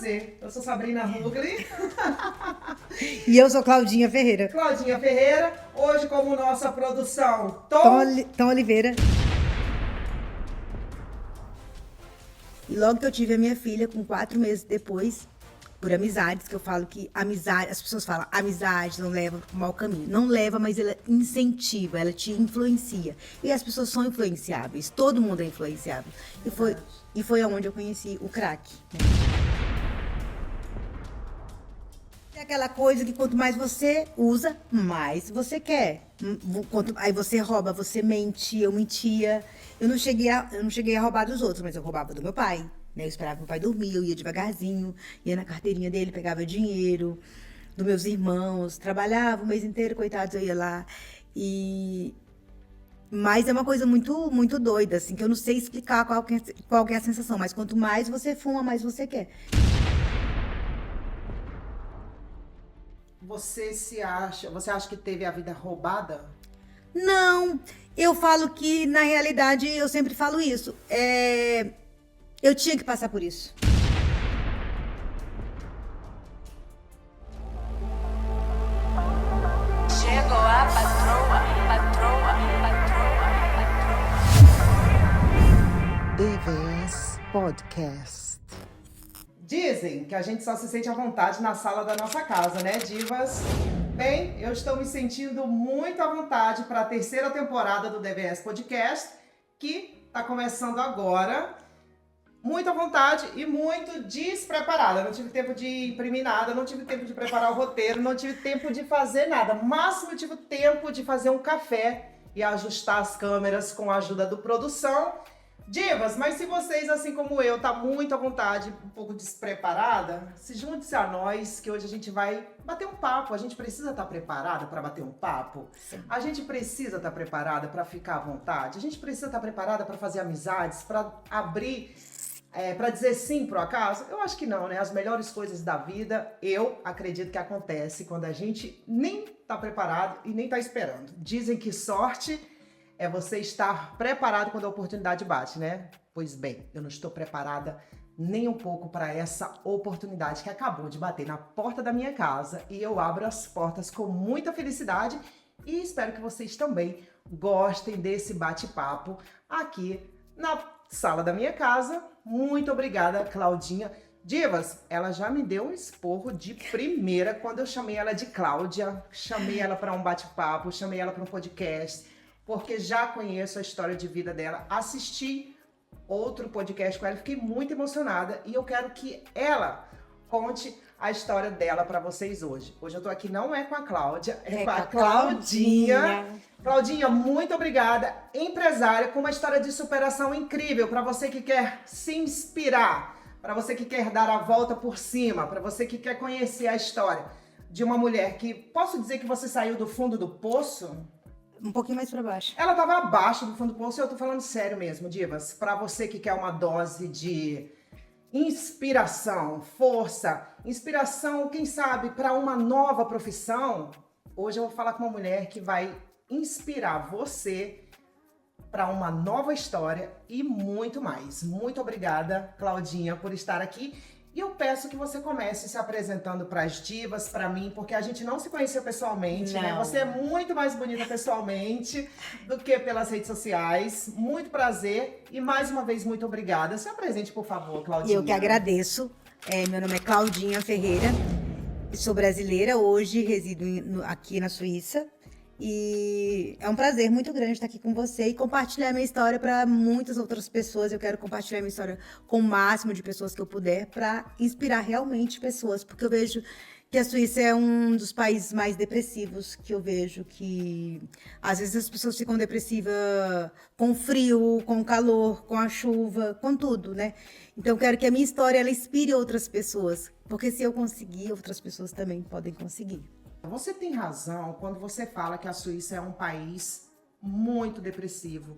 prazer. Eu sou Sabrina Rugli. E eu sou Claudinha Ferreira. Claudinha Ferreira. Hoje, como nossa produção, Tom Oliveira. E logo que eu tive a minha filha, com 4 meses depois, por amizades, que eu falo que amizade, as pessoas falam, amizade não leva para o mau caminho. Não leva, mas ela incentiva, ela te influencia. E as pessoas são influenciáveis, todo mundo é influenciável. E foi onde eu conheci o crack. É aquela coisa que quanto mais você usa, mais você quer. Aí você rouba, você mente, eu mentia. Eu não cheguei a roubar dos outros, mas eu roubava do meu pai. Né? Eu esperava meu pai dormir, eu ia devagarzinho, ia na carteirinha dele, pegava dinheiro dos meus irmãos, trabalhava o mês inteiro, coitados, eu ia lá. Mas é uma coisa muito, muito doida, assim, que eu não sei explicar qual que é a sensação, mas quanto mais você fuma, mais você quer. você acha que teve a vida roubada? Não, eu falo que, na realidade, eu sempre falo isso. Eu tinha que passar por isso. Chegou a patroa, patroa, patroa, patroa. DVS Podcast. Dizem que a gente só se sente à vontade na sala da nossa casa, né, divas? Bem, eu estou me sentindo muito à vontade para a terceira temporada do DVS Podcast, que está começando agora. Muito à vontade e muito despreparada. Não tive tempo de imprimir nada, não tive tempo de preparar o roteiro, não tive tempo de fazer nada. Máximo eu tive tempo de fazer um café e ajustar as câmeras com a ajuda do produção. Divas, mas se vocês, assim como eu, tá muito à vontade, um pouco despreparada, se junte-se a nós, que hoje a gente vai bater um papo. A gente precisa estar preparada para bater um papo? Sim. A gente precisa estar preparada para ficar à vontade? A gente precisa estar preparada para fazer amizades, para abrir, para dizer sim pro acaso? Eu acho que não, né? As melhores coisas da vida, eu acredito que acontece quando a gente nem tá preparado e nem tá esperando. Dizem que sorte é você estar preparado quando a oportunidade bate, né? Pois bem, eu não estou preparada nem um pouco para essa oportunidade que acabou de bater na porta da minha casa e eu abro as portas com muita felicidade e espero que vocês também gostem desse bate-papo aqui na sala da minha casa. Muito obrigada, Claudinha. Divas, ela já me deu um esporro de primeira quando eu chamei ela de Cláudia, chamei ela para um bate-papo, chamei ela para um podcast, porque já conheço a história de vida dela, assisti outro podcast com ela, fiquei muito emocionada e eu quero que ela conte a história dela para vocês hoje. Hoje eu tô aqui não é com a Cláudia, é com a Claudinha. Claudinha, muito obrigada. Empresária com uma história de superação incrível para você que quer se inspirar, para você que quer dar a volta por cima, para você que quer conhecer a história de uma mulher que, posso dizer que você saiu do fundo do poço? Um pouquinho mais pra baixo. Ela estava abaixo do fundo do poço e eu tô falando sério mesmo, divas. Para você que quer uma dose de inspiração, força, inspiração, quem sabe, para uma nova profissão, hoje eu vou falar com uma mulher que vai inspirar você para uma nova história e muito mais. Muito obrigada, Claudinha, por estar aqui. E eu peço que você comece se apresentando para as divas, para mim, porque a gente não se conheceu pessoalmente, né? Não. Você é muito mais bonita pessoalmente do que pelas redes sociais. Muito prazer e mais uma vez muito obrigada. Se apresente, por favor, E Claudinha. eu que agradeço. Meu nome é Claudinha Ferreira. Sou brasileira, hoje resido aqui na Suíça. E é um prazer muito grande estar aqui com você e compartilhar minha história para muitas outras pessoas. Eu quero compartilhar minha história com o máximo de pessoas que eu puder para inspirar realmente pessoas, porque eu vejo que a Suíça é um dos países mais depressivos, que eu vejo que às vezes as pessoas ficam depressivas com o frio, com o calor, com a chuva, com tudo, né? Então eu quero que a minha história ela inspire outras pessoas, porque se eu conseguir, outras pessoas também podem conseguir. Você tem razão quando você fala que a Suíça é um país muito depressivo.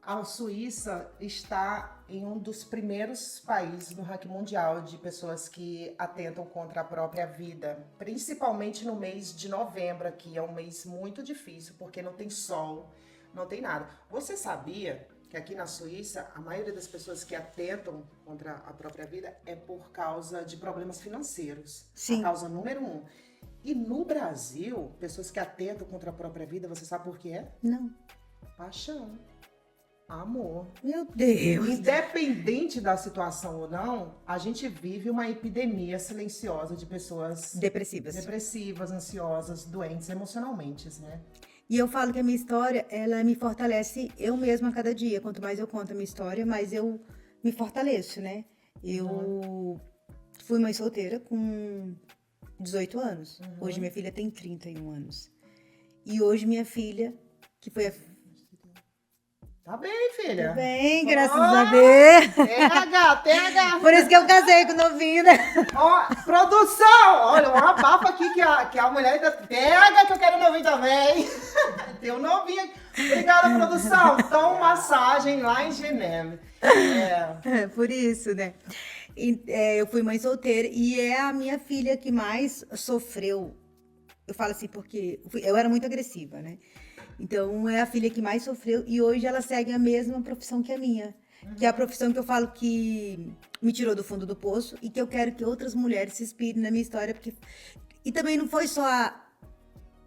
A Suíça está em um dos primeiros países no ranking mundial de pessoas que atentam contra a própria vida, principalmente no mês de novembro, aqui é um mês muito difícil, porque não tem sol, não tem nada. Você sabia que aqui na Suíça, a maioria das pessoas que atentam contra a própria vida é por causa de problemas financeiros. Sim. A causa número 1. E no Brasil, pessoas que atentam contra a própria vida, você sabe por quê? Não. Paixão. Amor. Meu Deus. Independente da situação ou não, a gente vive uma epidemia silenciosa de pessoas Depressivas. ansiosas, doentes emocionalmente, né? E eu falo que a minha história, ela me fortalece eu mesma a cada dia. Quanto mais eu conto a minha história, mais eu me fortaleço, né? Eu fui mãe solteira com 18 anos. Hoje minha filha tem 31 anos. E hoje minha filha, que foi a... Tá bem, filha. Tudo bem, graças a Deus. TH. Por isso que eu casei com o novinho, né? Ó, produção! Olha, um abafo aqui que a mulher ainda pega, que eu quero novinho também. Tem um novinho aqui. Obrigada, produção. Tom Massagem lá em Geneve. Por isso, né? Eu fui mãe solteira e é a minha filha que mais sofreu. Eu falo assim porque eu era muito agressiva, né? Então, é a filha que mais sofreu e hoje ela segue a mesma profissão que a minha. Que é a profissão que eu falo que me tirou do fundo do poço e que eu quero que outras mulheres se inspirem na minha história. E também não foi só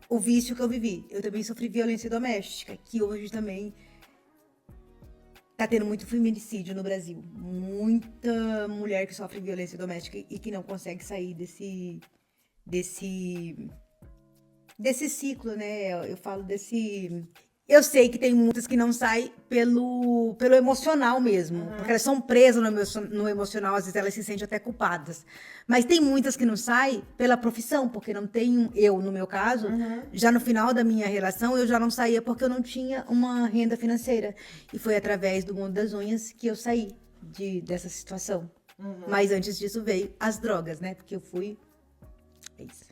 o vício que eu vivi. Eu também sofri violência doméstica, que hoje também tá tendo muito feminicídio no Brasil. Muita mulher que sofre violência doméstica e que não consegue sair desse ciclo, né? Eu falo desse... Eu sei que tem muitas que não saem pelo emocional mesmo, porque elas são presas no emocional, às vezes elas se sentem até culpadas. Mas tem muitas que não saem pela profissão, porque não tem... Eu, no meu caso, já no final da minha relação, eu já não saía porque eu não tinha uma renda financeira. E foi através do mundo das unhas que eu saí dessa situação. Mas antes disso veio as drogas, né? Porque eu fui... É isso.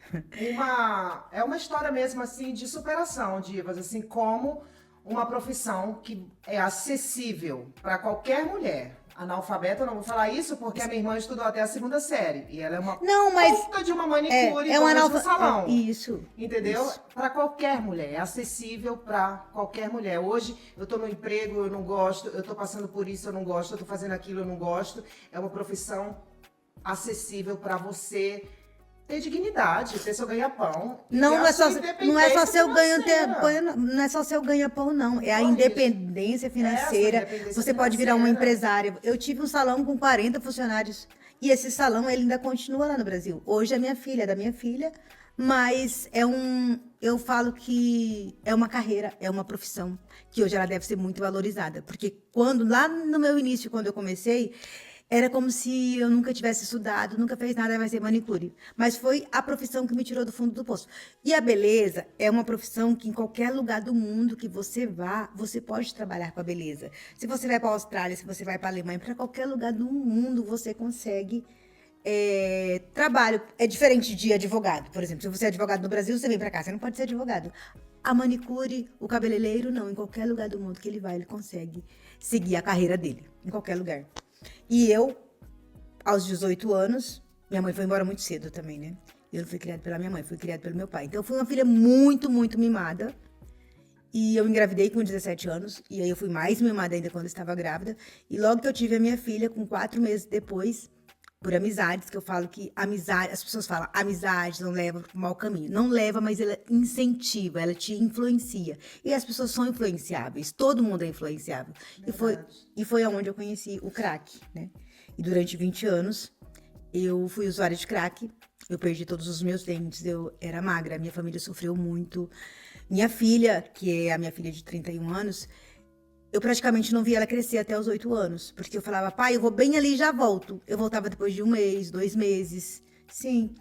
É uma história mesmo, assim, de superação, Divas, assim, como uma profissão que é acessível para qualquer mulher. Analfabeta, eu não vou falar isso porque a minha irmã estudou até a 2ª série. E ela é uma puta de uma manicure no salão. Isso. Entendeu? Para qualquer mulher. É acessível para qualquer mulher. Hoje, eu tô no emprego, eu não gosto. Eu tô passando por isso, eu não gosto. Eu tô fazendo aquilo, eu não gosto. É uma profissão acessível para você ter dignidade, ter seu ganha-pão. Não é só seu ganha-pão, não. É a independência financeira. Você pode virar uma empresária. Eu tive um salão com 40 funcionários. E esse salão, ele ainda continua lá no Brasil. Hoje é da minha filha. Mas eu falo que é uma carreira, é uma profissão. Que hoje ela deve ser muito valorizada. Porque lá no meu início, quando eu comecei... Era como se eu nunca tivesse estudado, nunca fez nada, vai ser manicure. Mas foi a profissão que me tirou do fundo do poço. E a beleza é uma profissão que em qualquer lugar do mundo que você vá, você pode trabalhar com a beleza. Se você vai para a Austrália, se você vai para a Alemanha, para qualquer lugar do mundo você consegue trabalho. É diferente de advogado, por exemplo. Se você é advogado no Brasil, você vem para cá, você não pode ser advogado. A manicure, o cabeleireiro, não. Em qualquer lugar do mundo que ele vai, ele consegue seguir a carreira dele. Em qualquer lugar. E eu, aos 18 anos, minha mãe foi embora muito cedo também, né? Eu não fui criada pela minha mãe, fui criada pelo meu pai. Então, eu fui uma filha muito, muito mimada. E eu engravidei com 17 anos. E aí, eu fui mais mimada ainda quando eu estava grávida. E logo que eu tive a minha filha, com 4 meses depois, por amizades, que eu falo que amizade... As pessoas falam, amizade não leva para o mau caminho. Não leva, mas ela incentiva, ela te influencia. E as pessoas são influenciáveis. Todo mundo é influenciável. E foi onde eu conheci o crack, né? E durante 20 anos, eu fui usuária de crack. Eu perdi todos os meus dentes, eu era magra. Minha família sofreu muito. Minha filha, que é a minha filha de 31 anos... Eu praticamente não via ela crescer até os 8 anos. Porque eu falava, pai, eu vou bem ali e já volto. Eu voltava depois de 1 mês, 2 meses. Sim.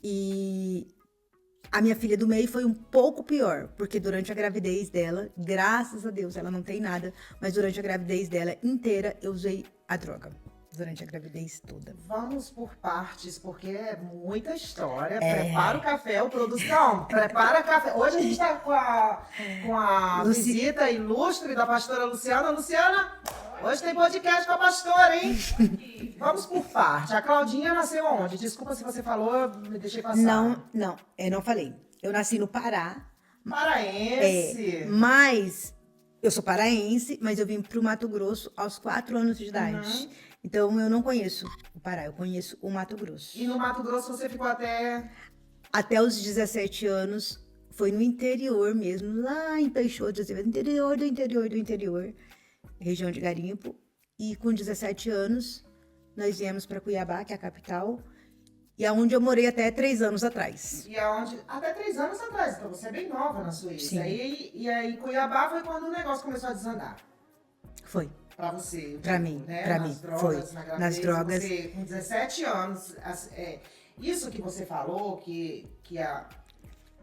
E a minha filha do meio foi um pouco pior. Porque durante a gravidez dela, graças a Deus, ela não tem nada. Mas durante a gravidez dela inteira, eu usei a droga. Durante a gravidez toda. Vamos por partes, porque é muita história. Prepara o café, produção. Prepara o café. Hoje a gente está com a visita ilustre da pastora Luciana. Luciana, hoje tem podcast com a pastora, hein? Vamos por parte. A Claudinha nasceu onde? Desculpa se você falou, eu me deixei passar. Não, eu não falei. Eu nasci no Pará. Paraense. Mas Eu sou paraense, mas eu vim pro Mato Grosso aos 4 anos de idade. Então, eu não conheço o Pará, eu conheço o Mato Grosso. E no Mato Grosso você ficou até... Até os 17 anos, foi no interior mesmo, lá em Peixoto, interior do interior, região de Garimpo. E com 17 anos, nós viemos para Cuiabá, que é a capital, e é onde eu morei até 3 anos atrás. E aonde... Até 3 anos atrás, então você é bem nova na Suíça. Sim. E aí Cuiabá foi quando o negócio começou a desandar. Foi. Pra você. eu Pra digo, mim, né? pra Nas mim, drogas, foi. na gravidez, Nas drogas. Você, com 17 anos, isso que você falou, que a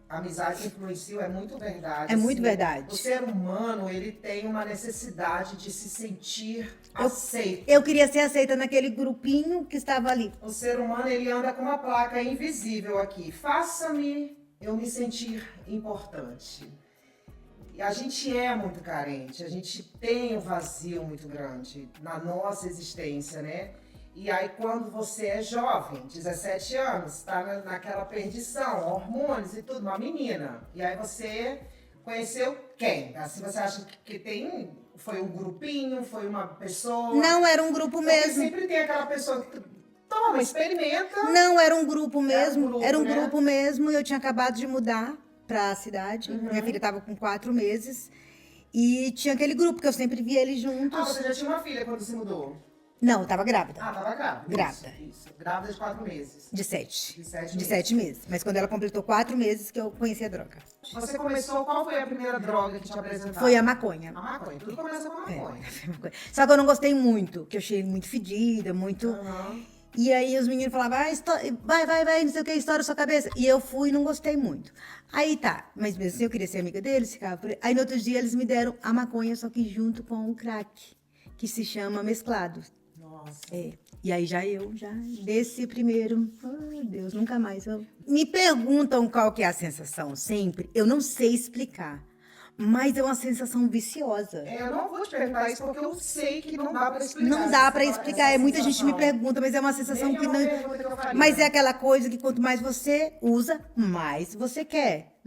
amizade influenciou, é muito verdade. É muito assim. verdade. O ser humano, ele tem uma necessidade de se sentir aceito. Eu queria ser aceita naquele grupinho que estava ali. O ser humano, ele anda com uma placa invisível aqui. Faça-me eu me sentir importante. E a gente é muito carente, a gente tem um vazio muito grande na nossa existência, né? E aí quando você é jovem, 17 anos, tá naquela perdição, hormônios e tudo, uma menina. E aí você conheceu quem? Assim você acha que tem... Foi um grupinho, foi uma pessoa? Não era um grupo Porque mesmo. sempre tem aquela pessoa que toma, experimenta. Não, era um grupo mesmo. Era um né? grupo mesmo. Eu tinha acabado de mudar para a cidade. Minha filha estava com 4 meses. E tinha aquele grupo que eu sempre via eles juntos. Ah, você já tinha uma filha quando se mudou? Não, eu estava grávida. Ah, tava grávida. Grávida. Isso. Grávida de 4 meses. De 7. De 7 De 7 meses. Mas quando ela completou 4 meses que eu conheci a droga. Você começou, qual foi a primeira droga que te apresentaram? Foi a maconha. A maconha. Tudo começa com a maconha. Só que eu não gostei muito, que eu achei muito fedida, muito... Aham. E aí os meninos falavam, vai, não sei o que, estoura sua cabeça. E eu fui e não gostei muito. Aí tá, mas mesmo assim eu queria ser amiga deles, ficava por aí. Aí no outro dia eles me deram a maconha, só que junto com o crack, que se chama mesclado. Nossa. É. E aí já desse primeiro, oh Deus, nunca mais. Me perguntam qual que é a sensação sempre, eu não sei explicar. Mas é uma sensação viciosa. Eu não vou te perguntar isso porque eu sei que não dá pra explicar. Não dá pra essa explicar, é muita gente me sensação. pergunta, mas é uma sensação Nem que é uma não... pergunta que eu faria. Mas é aquela coisa que quanto mais você usa, mais você quer.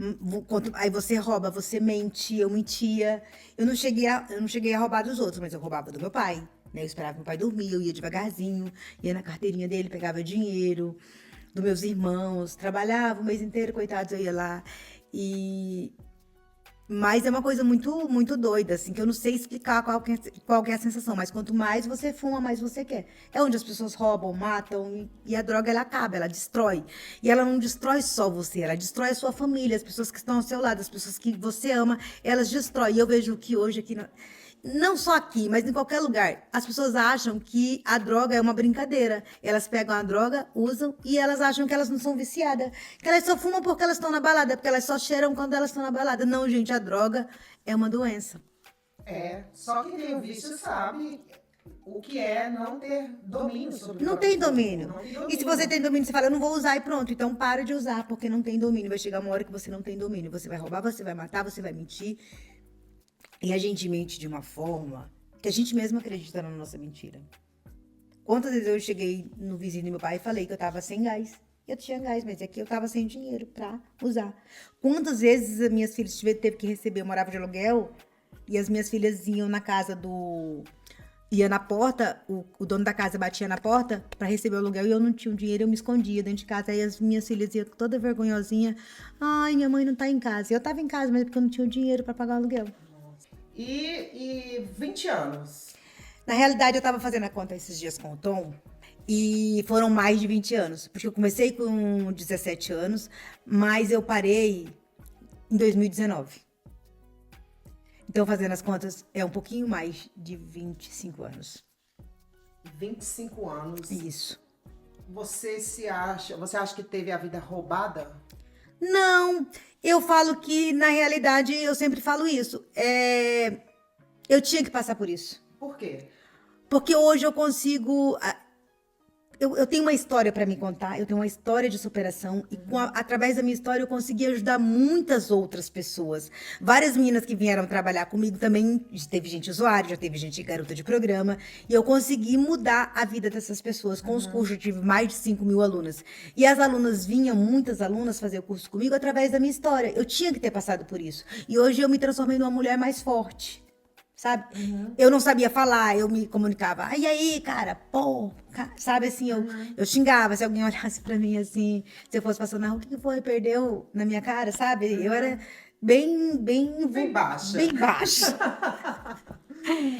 Aí você rouba, você mente, eu mentia. Eu não cheguei a roubar dos outros, mas eu roubava do meu pai. Né? Eu esperava meu pai dormir, eu ia devagarzinho, ia na carteirinha dele, pegava dinheiro dos meus irmãos, trabalhava o mês inteiro, coitados, eu ia lá. Mas é uma coisa muito, muito doida, assim, que eu não sei explicar qual que é a sensação. Mas quanto mais você fuma, mais você quer. É onde as pessoas roubam, matam, e a droga, ela acaba, ela destrói. E ela não destrói só você, ela destrói a sua família, as pessoas que estão ao seu lado, as pessoas que você ama, elas destroem. E eu vejo que hoje aqui... Não só aqui, mas em qualquer lugar. As pessoas acham que a droga é uma brincadeira. Elas pegam a droga, usam e elas acham que elas não são viciadas. Que elas só fumam porque elas estão na balada, porque elas só cheiram quando elas estão na balada. Não, gente, a droga é uma doença. É, só quem tem o vício sabe o que é não ter domínio sobre o Não próprio tem corpo. domínio. Não tem E se você tem domínio, você fala, eu não vou usar e pronto. Então para de usar, porque não tem domínio. Vai chegar uma hora que você não tem domínio. Você vai roubar, você vai matar, você vai mentir. E a gente mente de uma forma que a gente mesmo acredita na nossa mentira. Quantas vezes eu cheguei no vizinho do meu pai e falei que eu tava sem gás. Eu tinha gás, mas aqui eu tava sem dinheiro pra usar. Quantas vezes as minhas filhas teve que receber, eu morava de aluguel, e as minhas filhas iam na casa do... Ia na porta, o dono da casa batia na porta pra receber o aluguel e eu não tinha o dinheiro, eu me escondia dentro de casa. Aí as minhas filhas iam toda vergonhosinha. Ai, minha mãe não tá em casa. Eu tava em casa, mas é porque eu não tinha o dinheiro pra pagar o aluguel. E 20 anos. Na realidade, eu tava fazendo a conta esses dias com o Tom e foram mais de 20 anos. Porque eu comecei com 17 anos, mas eu parei em 2019. Então, fazendo as contas, é um pouquinho mais de 25 anos. 25 anos. Isso. Você acha que teve a vida roubada? Não, eu falo que, na realidade, eu sempre falo isso. Eu tinha que passar por isso. Por quê? Porque hoje eu consigo... Eu tenho uma história para me contar, eu tenho uma história de superação e através da minha história eu consegui ajudar muitas outras pessoas. Várias meninas que vieram trabalhar comigo também, teve gente usuária, já teve gente garota de programa, e eu consegui mudar a vida dessas pessoas. Com os cursos eu tive mais de 5.000 alunas. E as alunas muitas alunas fazer o curso comigo através da minha história. Eu tinha que ter passado por isso. E hoje eu me transformei numa mulher mais forte. sabe? Eu não sabia falar, eu me comunicava. E aí, cara, pô, sabe assim, eu xingava se alguém olhasse pra mim assim, se eu fosse passando na rua, o que foi? Perdeu na minha cara, sabe? Eu era bem baixa. Bem baixa.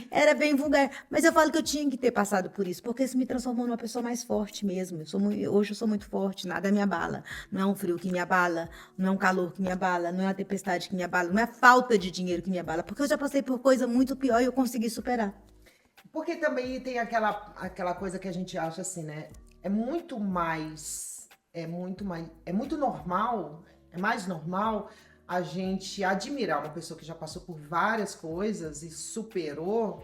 Era bem vulgar. Mas eu falo que eu tinha que ter passado por isso, porque isso me transformou numa pessoa mais forte mesmo. Hoje eu sou muito forte, nada me abala. Não é um frio que me abala, não é um calor que me abala, não é uma tempestade que me abala, não é a falta de dinheiro que me abala, porque eu já passei por coisa muito pior e eu consegui superar. Porque também tem aquela coisa que a gente acha assim, né? É muito normal, é mais normal a gente admirar uma pessoa que já passou por várias coisas e superou.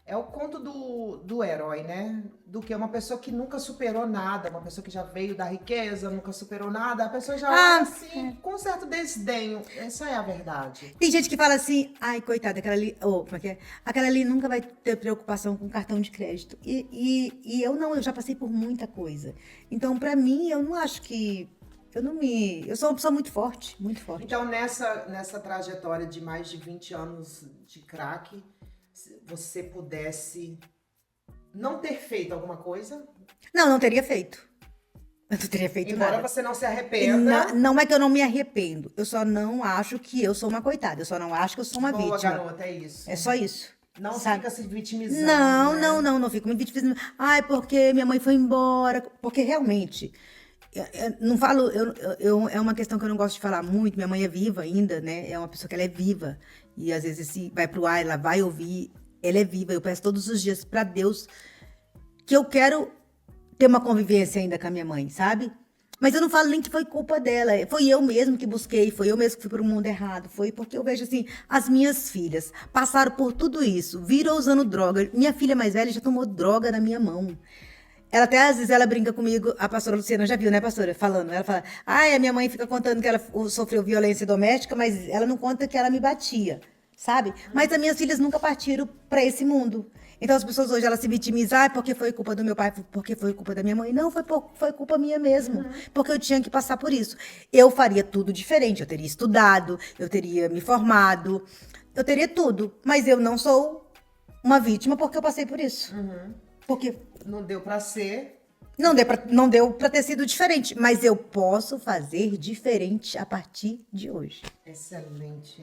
É o conto do herói, né? Do que uma pessoa que nunca superou nada, uma pessoa que já veio da riqueza, nunca superou nada, a pessoa já olha assim, com um certo desdenho. Essa é a verdade. Tem gente que fala assim, ai, coitada, aquela ali, como é que é? Aquela ali nunca vai ter preocupação com cartão de crédito. E eu não, eu já passei por muita coisa. Então, pra mim, eu não acho que... Eu sou uma pessoa muito forte, muito forte. Então, nessa trajetória de mais de 20 anos de crack, se você pudesse não ter feito alguma coisa? Não teria feito. Eu não teria feito Embora nada. você não se arrependa. Não é que eu não me arrependo. Eu só não acho que eu sou uma coitada. Eu só não acho que eu sou uma Boa, vítima. garota, é isso. É só isso. Não sabe? fica se vitimizando. Não fico me vitimizando. Ai, porque minha mãe foi embora. Porque realmente... Eu não falo, é uma questão que eu não gosto de falar muito. Minha mãe é viva ainda, né? É uma pessoa que ela é viva. E às vezes se vai pro ar, ela vai ouvir. Ela é viva. Eu peço todos os dias pra Deus que eu quero ter uma convivência ainda com a minha mãe, sabe? Mas eu não falo nem que foi culpa dela. Foi eu mesmo que busquei, foi eu mesmo que fui pro mundo errado. Foi porque eu vejo assim, as minhas filhas passaram por tudo isso, viram usando droga. Minha filha mais velha já tomou droga na minha mão. Ela até, às vezes, ela brinca comigo, a pastora Luciana já viu, né, pastora? Falando, ela fala, a minha mãe fica contando que ela sofreu violência doméstica, mas ela não conta que ela me batia, sabe? Mas as minhas filhas nunca partiram pra esse mundo. Então as pessoas hoje, elas se vitimizam, porque foi culpa do meu pai, porque foi culpa da minha mãe. Não, foi culpa minha mesmo, porque eu tinha que passar por isso. Eu faria tudo diferente, eu teria estudado, eu teria me formado, eu teria tudo, mas eu não sou uma vítima porque eu passei por isso. Porque não deu pra ser. Não deu pra ter sido diferente, mas eu posso fazer diferente a partir de hoje. Excelente,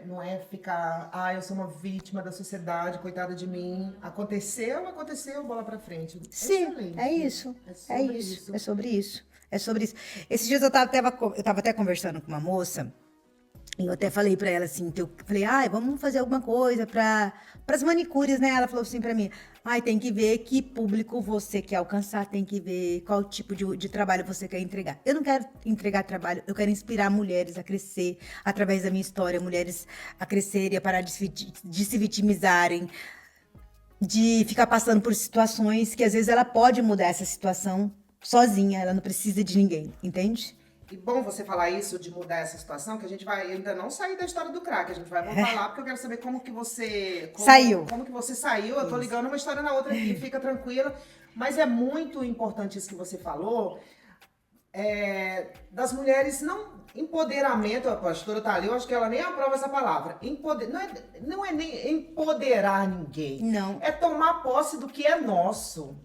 não é ficar, eu sou uma vítima da sociedade, coitada de mim. Aconteceu, bola pra frente. Sim, excelente. É isso. É sobre isso. Esses dias eu tava até conversando com uma moça. E eu até falei pra ela assim, que eu falei, vamos fazer alguma coisa pras manicures, né? Ela falou assim pra mim, tem que ver que público você quer alcançar, tem que ver qual tipo de trabalho você quer entregar. Eu não quero entregar trabalho, eu quero inspirar mulheres a crescer através da minha história, mulheres a crescerem, a parar de se vitimizarem, de ficar passando por situações que às vezes ela pode mudar essa situação sozinha, ela não precisa de ninguém, entende? E bom você falar isso, de mudar essa situação, que a gente vai ainda não sair da história do crack. A gente vai voltar lá, porque eu quero saber como que você... Saiu. Como que você saiu. Eu tô ligando uma história na outra aqui, fica tranquila. Mas é muito importante isso que você falou, das mulheres não... Empoderamento, a pastora tá ali, eu acho que ela nem aprova essa palavra. Não é nem empoderar ninguém. Não. É tomar posse do que é nosso.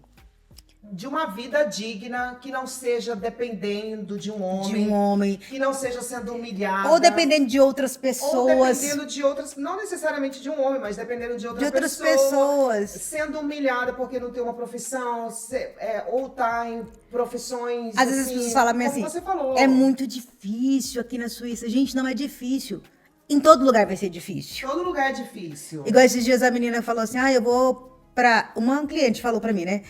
De uma vida digna, que não seja dependendo de um homem. Que não seja sendo humilhada. Ou dependendo de outras pessoas. Ou dependendo de outras, não necessariamente de um homem, mas dependendo de outras pessoas. Sendo humilhada porque não tem uma profissão, ou tá em profissões. Às vezes as pessoas falam assim, você falou. É muito difícil aqui na Suíça. Gente, não é difícil. Em todo lugar vai ser difícil. Todo lugar é difícil. Igual esses dias a menina falou assim, eu vou uma cliente falou pra mim, né?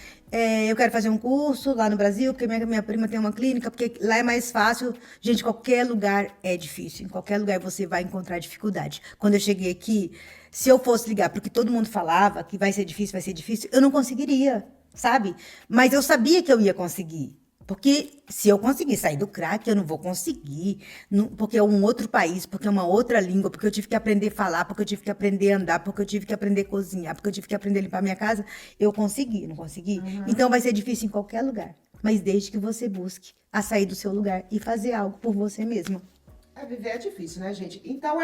Eu quero fazer um curso lá no Brasil, porque minha prima tem uma clínica, porque lá é mais fácil. Gente, qualquer lugar é difícil. Em qualquer lugar você vai encontrar dificuldade. Quando eu cheguei aqui, se eu fosse ligar porque todo mundo falava que vai ser difícil, eu não conseguiria, sabe? Mas eu sabia que eu ia conseguir. Porque se eu conseguir sair do crack, eu não vou conseguir, porque é um outro país, porque é uma outra língua, porque eu tive que aprender a falar, porque eu tive que aprender a andar, porque eu tive que aprender a cozinhar, porque eu tive que aprender a limpar minha casa. Eu consegui, não consegui? Então vai ser difícil em qualquer lugar, mas desde que você busque a sair do seu lugar e fazer algo por você mesma. Viver é difícil, né, gente? Então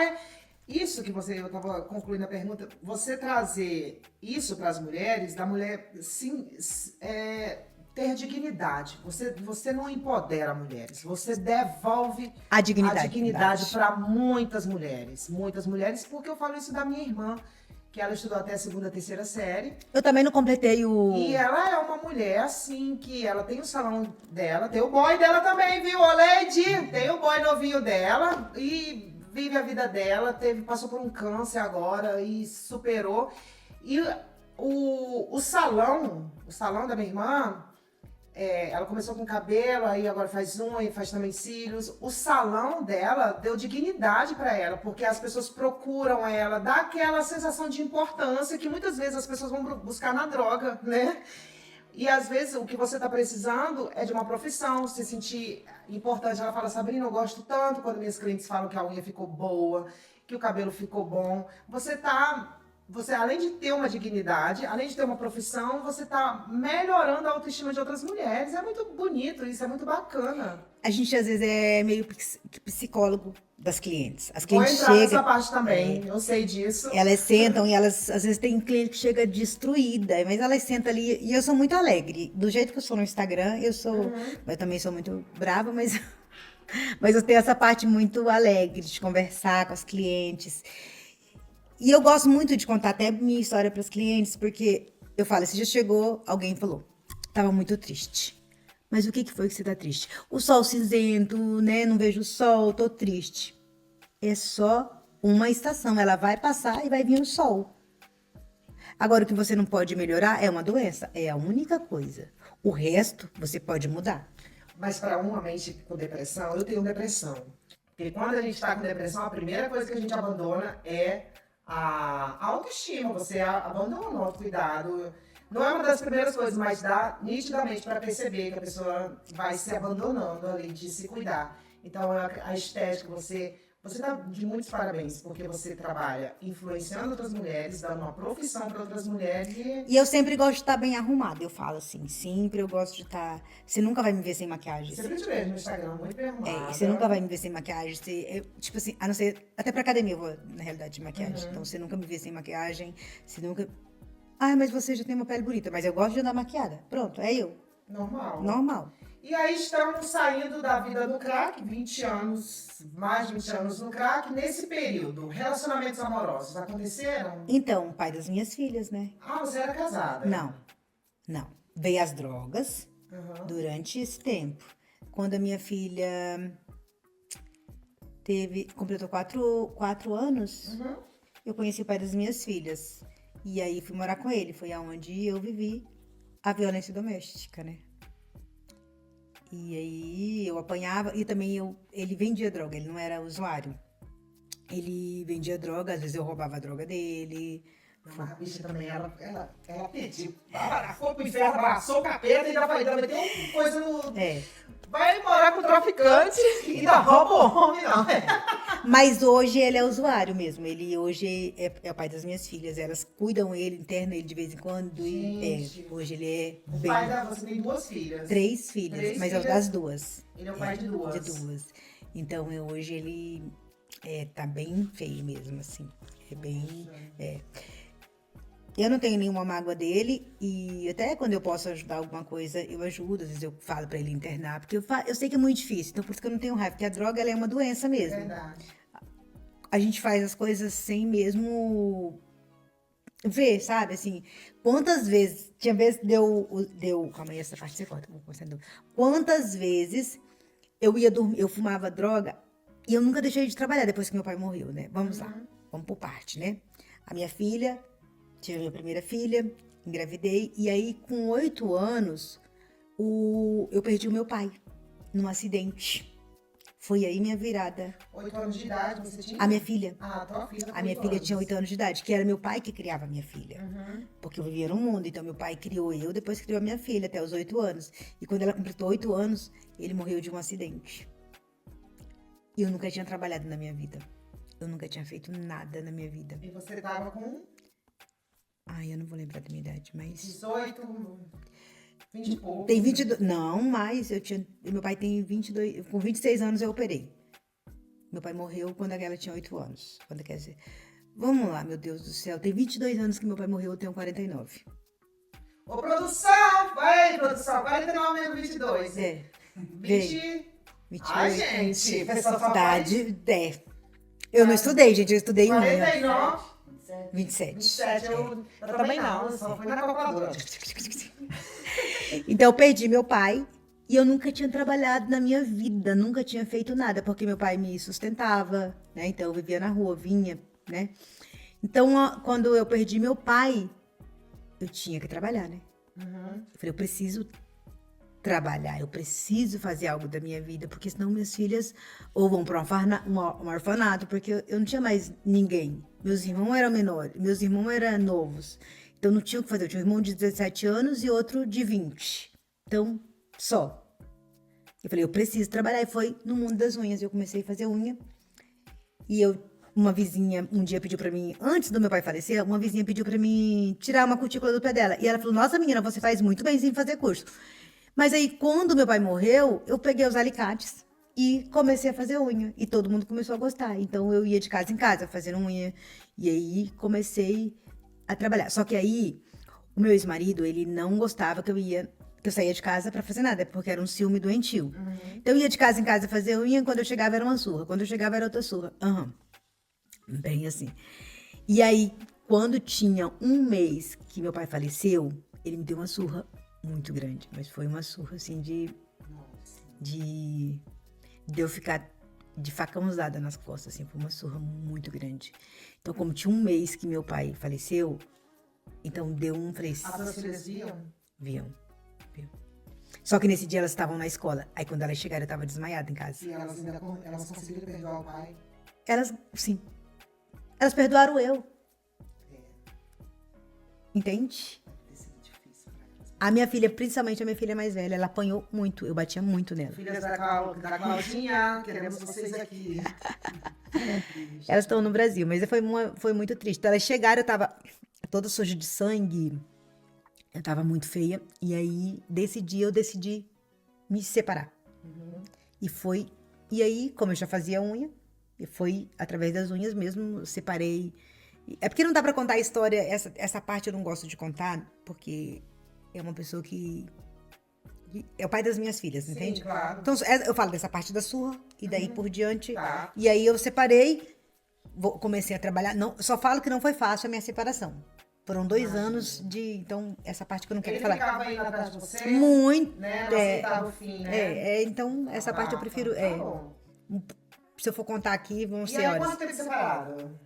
isso que eu estava concluindo a pergunta, você trazer isso para as mulheres, da mulher, sim, ter dignidade. Você não empodera mulheres, você devolve A dignidade. a dignidade para muitas mulheres, porque eu falo isso da minha irmã, que ela estudou até a segunda, terceira série. Eu também não completei o... E ela é uma mulher, assim, que ela tem o salão dela, tem o boy dela também, viu, ô Lady? Tem o boy novinho dela e vive a vida dela, passou por um câncer agora e superou. E o salão da minha irmã, ela começou com cabelo, aí agora faz unha, faz também cílios. O salão dela deu dignidade para ela, porque as pessoas procuram ela, dá aquela sensação de importância que muitas vezes as pessoas vão buscar na droga, né? E às vezes o que você está precisando é de uma profissão, se sentir importante. Ela fala, Sabrina, eu gosto tanto quando minhas clientes falam que a unha ficou boa, que o cabelo ficou bom. Você, além de ter uma dignidade, além de ter uma profissão, você está melhorando a autoestima de outras mulheres. É muito bonito isso, é muito bacana. A gente, às vezes, é meio psicólogo das clientes. As Vou clientes entrar nessa chegam, parte também, eu sei disso. elas sentam e elas, às vezes, tem cliente que chega destruída, mas elas sentam ali, e eu sou muito alegre. Do jeito que eu sou no Instagram, eu sou... Eu também sou muito brava, mas... Mas eu tenho essa parte muito alegre de conversar com as clientes. E eu gosto muito de contar até minha história para as clientes, porque eu falo, se já chegou, alguém falou, tava muito triste. Mas o que foi que você tá triste? O sol cinzento, né? Não vejo o sol, tô triste. É só uma estação, ela vai passar e vai vir o sol. Agora, o que você não pode melhorar é uma doença, é a única coisa. O resto, você pode mudar. Mas para uma mente com depressão, eu tenho depressão. Porque quando a gente está com depressão, a primeira coisa que a gente abandona é a autoestima. Você abandona o autocuidado. Não é uma das primeiras coisas, mas dá nitidamente para perceber que a pessoa vai se abandonando ali de se cuidar. Então, a estética, você está de muitos parabéns, porque você trabalha influenciando outras mulheres, dando uma profissão para outras mulheres. E eu sempre gosto de estar bem arrumada, eu falo assim, sempre eu gosto de estar... Você nunca vai me ver sem maquiagem. Sempre te vejo no Instagram, muito bem arrumada. Você nunca vai me ver sem maquiagem. Tipo assim, a não ser... Até pra academia eu vou, na realidade, de maquiagem. Então, você nunca me vê sem maquiagem, você nunca... Ah, mas você já tem uma pele bonita, mas eu gosto de andar maquiada. Pronto, é eu. Normal. E aí estamos saindo da vida do crack, 20 anos, mais de 20 anos no crack. Nesse período, relacionamentos amorosos aconteceram? Então, o pai das minhas filhas, né? Ah, você era casada? Não. Veio as drogas durante esse tempo. Quando a minha filha completou 4 anos, eu conheci o pai das minhas filhas. E aí fui morar com ele. Foi aonde eu vivi a violência doméstica, né? E aí eu apanhava, e também ele vendia droga, ele não era usuário. Ele vendia droga, às vezes eu roubava a droga dele. Mas a bicha também, ela pediu, foi pro inferno, abraçou o capeta e ainda meteu coisa no... Vai morar com o traficante e ainda rouba o homem, não. Mas hoje ele é usuário mesmo, ele hoje é o pai das minhas filhas, elas cuidam ele, internam ele de vez em quando. Hoje ele é o pai você tem 2 filhas. 3 filhas, mas é o das 2. Ele é o pai de 2. De 2. Então hoje ele tá bem feio mesmo, assim. É bem... Eu não tenho nenhuma mágoa dele e até quando eu posso ajudar alguma coisa, eu ajudo. Às vezes eu falo pra ele internar, porque eu sei que é muito difícil, então por isso que eu não tenho raiva, porque a droga ela é uma doença mesmo. Verdade. A gente faz as coisas sem mesmo ver, sabe? Assim, quantas vezes, tinha vezes calma aí, essa parte você corta, vou começar de novo. Quantas vezes eu ia dormir, eu fumava droga e eu nunca deixei de trabalhar depois que meu pai morreu, né? Vamos lá, vamos por parte, né? A minha filha, tive a minha primeira filha, engravidei, e aí com 8 anos, eu perdi o meu pai num acidente. Foi aí minha virada. 8 anos de idade você tinha? A minha filha. Ah, tua filha. A minha filha tinha 8 anos de idade, que era meu pai que criava a minha filha. Porque eu vivia no mundo, então meu pai criou eu, depois criou a minha filha até os 8 anos. E quando ela completou 8 anos, ele morreu de um acidente. E eu nunca tinha trabalhado na minha vida. Eu nunca tinha feito nada na minha vida. E você tava com? Ai, eu não vou lembrar da minha idade, mas... 18, 20 e pouco. Tem 22... Não, mas meu pai tem 22... Com 26 anos eu operei. Meu pai morreu quando ela tinha 8 anos. Quando quer dizer... Vamos lá, meu Deus do céu. Tem 22 anos que meu pai morreu, eu tenho 49. Ô, produção! Vai, produção! 49 menos 22. É. 20... 28. Ai, gente, pessoal só Tá, faz... eu não estudei, gente. Eu estudei unha. 49... 27. 27, eu também não, só fui na calculadora. Então eu perdi meu pai e eu nunca tinha trabalhado na minha vida, nunca tinha feito nada, porque meu pai me sustentava, né? Então eu vivia na rua, vinha, né? Então quando eu perdi meu pai, eu tinha que trabalhar, né? Eu falei, eu preciso trabalhar, eu preciso fazer algo da minha vida, porque senão minhas filhas ou vão para um orfanato, porque eu não tinha mais ninguém. Meus irmãos eram menores, meus irmãos eram novos. Então não tinha o que fazer. Eu tinha um irmão de 17 anos e outro de 20. Então, só. Eu falei, eu preciso trabalhar. E foi no mundo das unhas. Eu comecei a fazer unha. E uma vizinha um dia pediu pra mim, antes do meu pai falecer, uma vizinha pediu pra mim tirar uma cutícula do pé dela. E ela falou, nossa menina, você faz muito bem sem fazer curso. Mas aí, quando meu pai morreu, eu peguei os alicates e comecei a fazer unha. E todo mundo começou a gostar. Então, eu ia de casa em casa fazendo unha. E aí, comecei a trabalhar. Só que aí, o meu ex-marido, ele não gostava que eu saía de casa pra fazer nada, porque era um ciúme doentio. Então, eu ia de casa em casa fazer unha, quando eu chegava era uma surra. Quando eu chegava era outra surra. Bem assim. E aí, quando tinha um mês que meu pai faleceu, ele me deu uma surra muito grande, mas foi uma surra assim de eu ficar de facão usada nas costas, assim, foi uma surra muito grande. Então, como tinha um mês que meu pai faleceu, então deu um freio. As suas filhas viam? Viam. Só que nesse dia elas estavam na escola. Aí quando elas chegaram, eu tava desmaiada em casa. E elas conseguiram perdoar o pai? Elas, sim. Elas perdoaram eu. Entende? A minha filha, principalmente a minha filha mais velha, ela apanhou muito. Eu batia muito nela. Filhas da Claudinha, queremos vocês aqui. Elas estão no Brasil, mas foi muito triste. Então, elas chegaram, eu tava toda suja de sangue. Eu tava muito feia. E aí, eu decidi me separar. E aí, como eu já fazia unha, e foi através das unhas mesmo, separei. É porque não dá pra contar a história, essa parte eu não gosto de contar, porque é uma pessoa que é o pai das minhas filhas, entende? Sim, claro. Então, eu falo dessa parte da surra, e daí por diante. Tá. E aí eu separei, comecei a trabalhar. Não, só falo que não foi fácil a minha separação. Foram 2 anos de... Então, essa parte que eu não quero Ele falar. ficava indo atrás de você? Muito. Né? Não aceitava o fim, né? Então, essa parte eu prefiro... Tá bom. Se eu for contar aqui, vão E ser aí, horas. quanto tempo separado?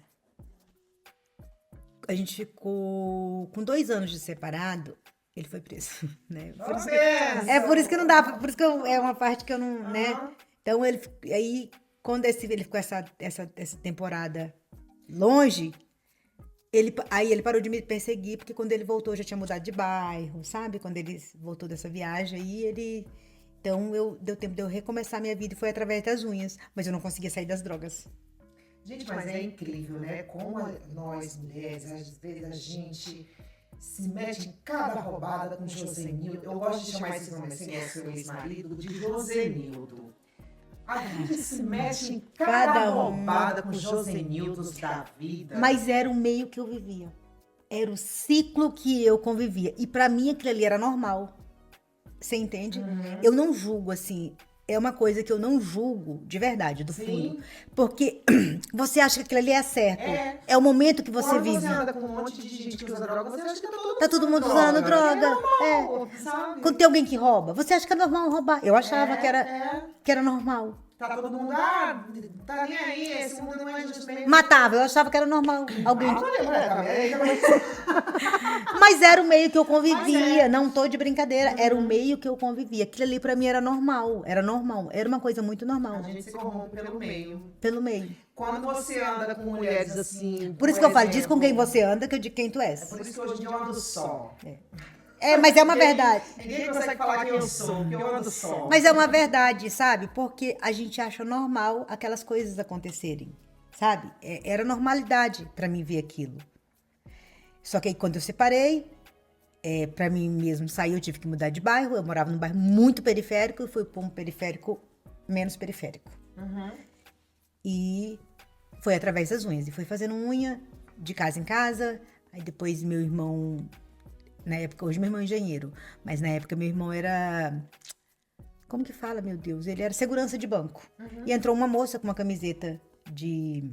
A gente ficou com 2 anos de separado, ele foi preso, né? Por isso que não dá, por isso que é uma parte que eu não, né? Então, aí, quando ele ficou essa temporada longe, aí ele parou de me perseguir, porque quando ele voltou, eu já tinha mudado de bairro, sabe? Quando ele voltou dessa viagem, aí então, deu tempo de eu recomeçar a minha vida e foi através das unhas, mas eu não conseguia sair das drogas. Gente, mas é incrível, né? Como nós, mulheres, às vezes a gente se mete em cada roubada com Josenildo. Eu gosto de chamar esse nome assim, é seu ex-marido, de Josenildo. A gente se mete em cada roubada com Josenildos da vida. Mas era o meio que eu vivia. Era o ciclo que eu convivia. E pra mim aquilo ali era normal. Você entende? Eu não julgo, assim... É uma coisa que eu não julgo, de verdade, do fundo. Porque você acha que aquilo ali é certo. É o momento que você vive. Quando você anda com um monte de gente que usa droga, você acha que tá todo mundo usando droga. É normal, sabe? Quando tem alguém que rouba, você acha que é normal roubar. Eu achava que era normal. Tá todo mundo, tá nem aí, esse mundo não é justo mesmo. Matava, eu achava que era normal. Alguém... Mas Mas era o meio que eu convivia, não tô de brincadeira. Era o meio que eu convivia. Aquilo ali pra mim era normal. Era uma coisa muito normal. a gente se corrompe pelo meio. Pelo meio. Quando você anda com mulheres assim... Por isso que eu falo, diz com quem você anda, que eu digo quem tu és. Por isso que hoje em dia eu ando só. Mas é uma verdade. Ninguém consegue falar quem eu sou, porque eu ando só. Mas é uma verdade, sabe? Porque a gente acha normal aquelas coisas acontecerem, sabe? Era normalidade pra mim ver aquilo. Só que aí quando eu separei, pra mim mesmo sair, eu tive que mudar de bairro. Eu morava num bairro muito periférico e fui pra um periférico menos periférico. E foi através das unhas. E foi fazendo unha de casa em casa. Aí depois meu irmão... Na época, hoje meu irmão é engenheiro. Mas na época meu irmão era... Como que fala, meu Deus? Ele era segurança de banco. E entrou uma moça com uma camiseta de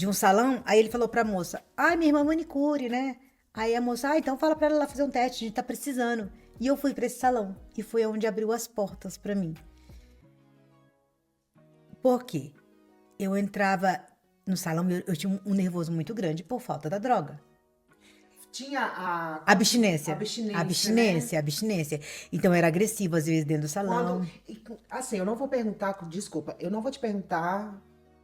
um salão. Aí ele falou pra moça, ai, minha irmã é manicure, né? Aí a moça, então fala pra ela lá fazer um teste, a gente tá precisando. E eu fui pra esse salão. E foi onde abriu as portas pra mim. Por quê? Eu entrava no salão, eu tinha um nervoso muito grande por falta da droga. Tinha a Abstinência. abstinência, né? Abstinência. Então era agressivo às vezes dentro do salão. Assim, eu não vou perguntar, desculpa, eu não vou te perguntar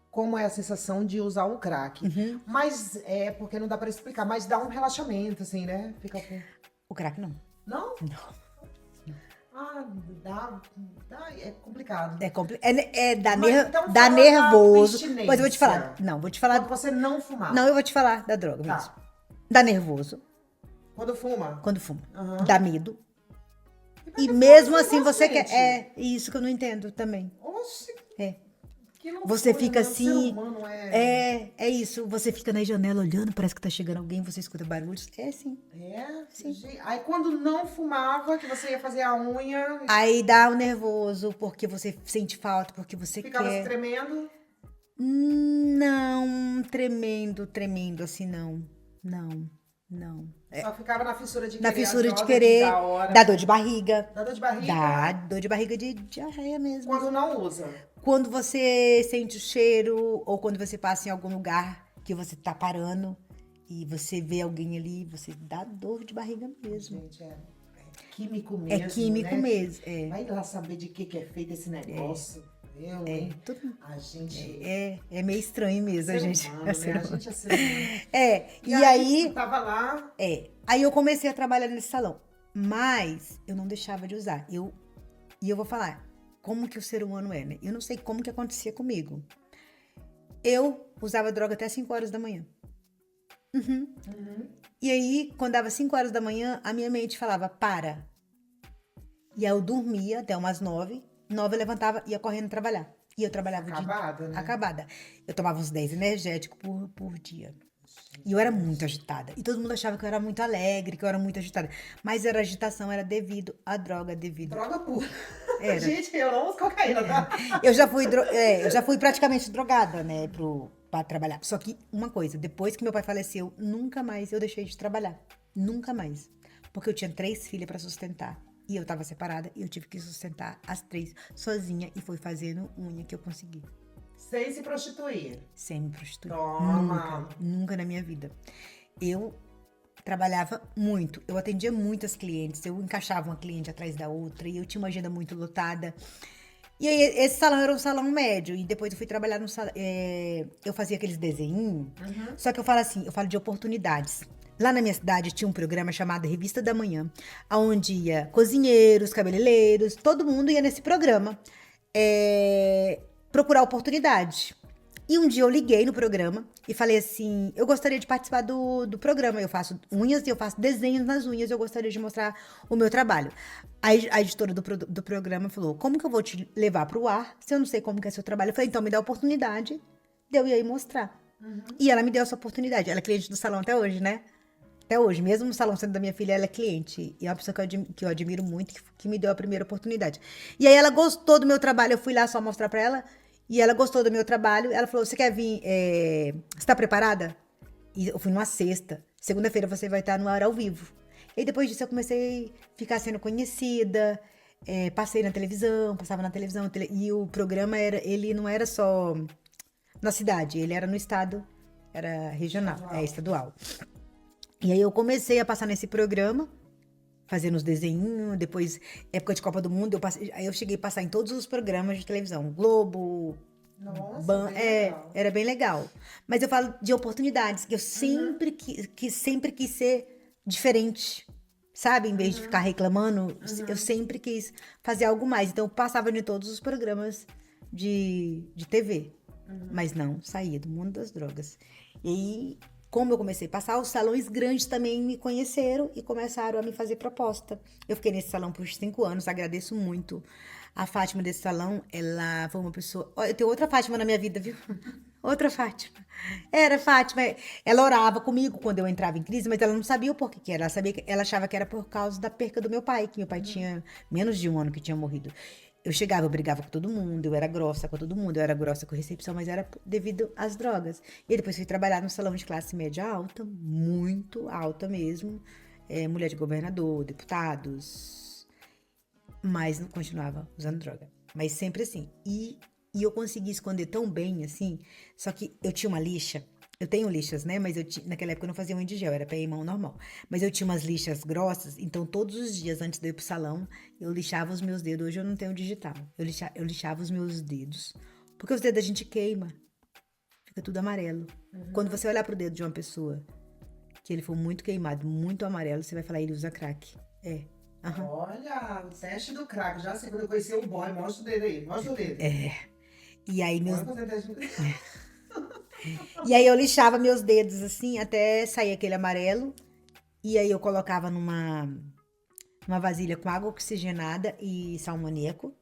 como é a sensação de usar um crack. Mas é porque não dá pra explicar, mas dá um relaxamento, assim, né? Fica com... O crack não. Não? Não. Ah, é complicado. Dá Mas então dá fala nervoso. da abstinência. Mas eu vou te falar. Não, vou te falar. Quando você não fumar. Não, eu vou te falar da droga Tá. mesmo. Dá nervoso Quando fuma? quando fuma. Aham. Dá medo. pra E que mesmo fuma esse assim negócio, você quer. gente? É isso que eu não entendo também. Oxe, É. que loucura, Você fica né? O ser assim. humano É isso. Você fica na janela olhando, parece que tá chegando alguém, você escuta barulhos. É assim. É? Sim. Gente, aí quando não fumava, que você ia fazer a unha, Aí dá o nervoso, porque você sente falta, porque você ficava se quer. tremendo. Não, tremendo assim, não. Não. Só ficava na fissura de querer. Na as fissura de drogas, querer, da hora. dá dor de barriga. Dá dor de barriga. Dá dor de barriga de diarreia mesmo. Quando não usa. Quando você sente o cheiro, ou quando você passa em algum lugar que você tá parando e você vê alguém ali, você dá dor de barriga mesmo. Gente, é químico mesmo. É químico né? mesmo. É. Vai lá saber de que é feito esse negócio. Eu, É, hein? tudo- A gente. é meio estranho mesmo, a ser gente. humano, é né? ser A humano. gente é ser humano. E aí, tu tava lá. aí eu comecei a trabalhar nesse salão. Mas eu não deixava de usar. E eu vou falar, como que o ser humano é, né? Eu não sei como que acontecia comigo. Eu usava droga até 5 horas da manhã. E aí, quando dava 5 horas da manhã, a minha mente falava, para. E aí eu dormia até umas 9. 9 eu levantava e ia correndo trabalhar. E eu trabalhava o dia Acabada, né? acabada. Eu tomava uns 10 energéticos por dia. E eu era muito agitada. E todo mundo achava que eu era muito alegre, que eu era muito agitada. Mas era agitação, era devido à droga, devido. Droga pura. Era. Gente, eu não uso cocaína, tá? Eu já fui praticamente drogada, né, pra trabalhar. Só que uma coisa, depois que meu pai faleceu, nunca mais eu deixei de trabalhar. Nunca mais. Porque eu tinha 3 filhas pra sustentar. E eu tava separada e eu tive que sustentar as 3 sozinha. E foi fazendo unha que eu consegui. Sem se prostituir. Sem me prostituir. Toma. Nunca na minha vida. Eu trabalhava muito. Eu atendia muitas clientes. Eu encaixava uma cliente atrás da outra. E eu tinha uma agenda muito lotada. E aí, esse salão era um salão médio. E depois eu fui trabalhar no salão. Eu fazia aqueles desenhinhos. Só que eu falo assim, eu falo de oportunidades. Lá na minha cidade tinha um programa chamado Revista da Manhã, onde ia cozinheiros, cabeleireiros, todo mundo ia nesse programa procurar oportunidade. E um dia eu liguei no programa e falei assim, eu gostaria de participar do programa. Eu faço unhas e eu faço desenhos nas unhas, eu gostaria de mostrar o meu trabalho. A editora do programa falou, como que eu vou te levar pro ar se eu não sei como que é seu trabalho? Eu falei, então me dá a oportunidade de eu ir aí mostrar. E ela me deu essa oportunidade. Ela é cliente do salão até hoje, né? Até hoje, mesmo no salão sendo da minha filha, ela é cliente. E é uma pessoa que eu admiro muito, que me deu a primeira oportunidade. E aí ela gostou do meu trabalho, eu fui lá só mostrar pra ela. E ela gostou do meu trabalho. Ela falou, você quer vir, você tá preparada? E eu fui numa sexta. Segunda-feira você vai estar no ar ao vivo. E depois disso eu comecei a ficar sendo conhecida. Passei na televisão, passava na televisão. E o programa, ele não era só na cidade, ele era no estado, era regional, estadual. E aí eu comecei a passar nesse programa, fazendo os desenhinhos, depois, época de Copa do Mundo, aí eu cheguei a passar em todos os programas de televisão, Globo, Nossa, bem legal. era bem legal. Mas eu falo de oportunidades, que eu sempre, sempre quis ser diferente, sabe? Em vez de ficar reclamando, eu sempre quis fazer algo mais. Então eu passava em todos os programas de TV, mas não saía do mundo das drogas. E aí como eu comecei a passar, os salões grandes também me conheceram e começaram a me fazer proposta. Eu fiquei nesse salão por 5 anos, agradeço muito. A Fátima desse salão, ela foi uma pessoa... Ó, eu tenho outra Fátima na minha vida, viu? Outra Fátima. Era Fátima. Ela orava comigo quando eu entrava em crise, mas ela não sabia o porquê que era. Ela achava que era por causa da perca do meu pai, que meu pai tinha menos de 1 ano que tinha morrido. Eu chegava, eu brigava com todo mundo, eu era grossa com todo mundo, eu era grossa com a recepção, mas era devido às drogas. E depois fui trabalhar no salão de classe média alta, muito alta mesmo, mulher de governador, deputados, mas não continuava usando droga. Mas sempre assim. E eu consegui esconder tão bem, assim, só que eu tinha uma lixa. Eu tenho lixas, né? Mas naquela época eu não fazia unha de gel, era pé e mão normal. Mas eu tinha umas lixas grossas, então todos os dias antes de eu ir pro salão, eu lixava os meus dedos. Hoje eu não tenho digital. Eu lixava os meus dedos. Porque os dedos a gente queima. Fica tudo amarelo. Quando você olhar pro dedo de uma pessoa que ele for muito queimado, muito amarelo, você vai falar, ele usa crack. É. Aham. Olha, o teste do crack. Já sei, quando eu conheci o boy, mostra o dedo aí, mostra o dedo. E aí meus... Bora fazer teste do E aí eu lixava meus dedos assim, até sair aquele amarelo. E aí eu colocava numa vasilha com água oxigenada e salmoníaco.